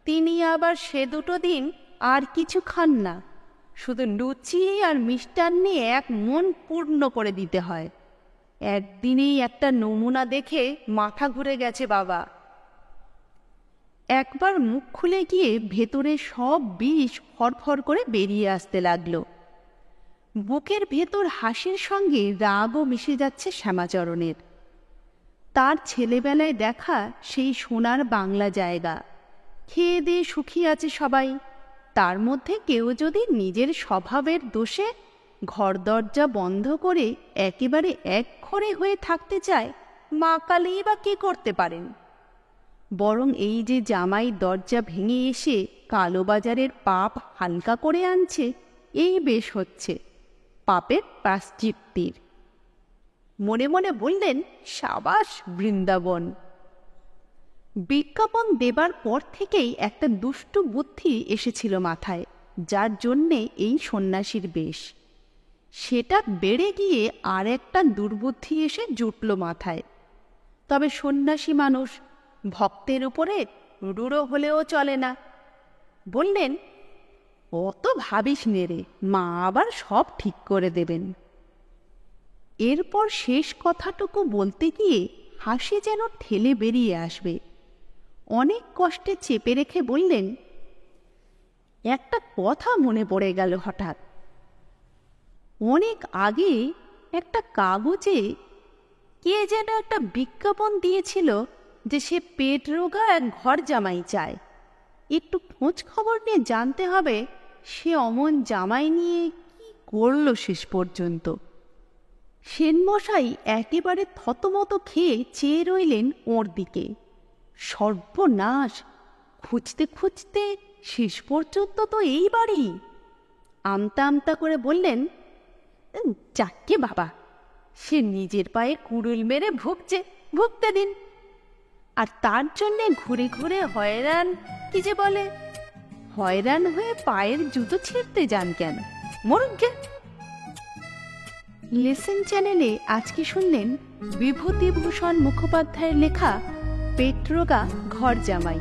তিনি আবার সে 2 দিন আর কিছু খান না, শুধু লুচি আর মিষ্টান্নে 1 মন পূর্ণ করে দিতে হয়। একদিনেই একটা নমুনা দেখে মাথা ঘুরে গেছে বাবা। একবার মুখ খুলে গিয়ে ভেতরে সব বিষ ফরফর করে বেরিয়ে আসতে লাগলো। বুকের ভেতর হাসির সঙ্গে রাগও মিশে যাচ্ছে শ্যামাচরণের। তার ছেলেবেলায় দেখা সেই সোনার বাংলা জায়গা, খেয়ে দিয়ে সুখী আছে সবাই। তার মধ্যে কেউ যদি নিজের স্বভাবের দোষে ঘর দরজা বন্ধ করে একেবারে একঘরে হয়ে থাকতে চায়, মা কালীই বা কি করতে পারেন? বরং এই যে জামাই দরজা ভেঙে এসে কালোবাজারের পাপ হালকা করে আনছে, এই বেশ হচ্ছে পাপের প্রায়শ্চিত্তের। মনে মনে বললেন, সাবাস বৃন্দাবন। বিজ্ঞাপন দেবার পর থেকেই একটা দুষ্টু বুদ্ধি এসেছিল মাথায়, যার জন্যে এই সন্ন্যাসীর বেশ। সেটা বেড়ে গিয়ে আর একটা দুর্বুদ্ধি এসে জুটল মাথায়। তবে সন্ন্যাসী মানুষ, ভক্তের উপরে রূঢ় হলেও চলে না। বললেন, অত ভাবিস নে রে, মা আবার সব ঠিক করে দেবেন। এরপর শেষ কথাটুকু বলতে গিয়ে হাসি যেন ঠেলে বেরিয়ে আসবে। অনেক কষ্টে চেপে রেখে বললেন, একটা কথা মনে পড়ে গেল হঠাৎ। অনেক আগে একটা কাগজে কে যেন একটা বিজ্ঞাপন দিয়েছিল যে সে পেট রোগা এক ঘর জামাই চায়। একটু খোঁজ খবর নিয়ে জানতে হবে সে অমন জামাই নিয়ে কি করলো শেষ পর্যন্ত। সেনমশাই একেবারে থতমত খেয়ে চেয়ে রইলেন ওর দিকে। সর্বনাশ! খুঁজতে খুঁজতে শেষ পর্যন্ত তো এই বাড়ি। আমতা আমতা করে বললেন, যাকে বাবা, সে নিজের পায়ে কুড়ুল মেরে ভুগতে দিন। আর তার জন্যে ঘুরে ঘুরে হয়রান, কি যে বলে, হয়রান হয়ে পায়ের জুতো ছিঁড়তে যান কেন, মরুক গে। লেসন চ্যানেলে আজকে শুনলেন বিভূতিভূষণ মুখোপাধ্যায়ের লেখা পেটরোগা ঘর জামাই।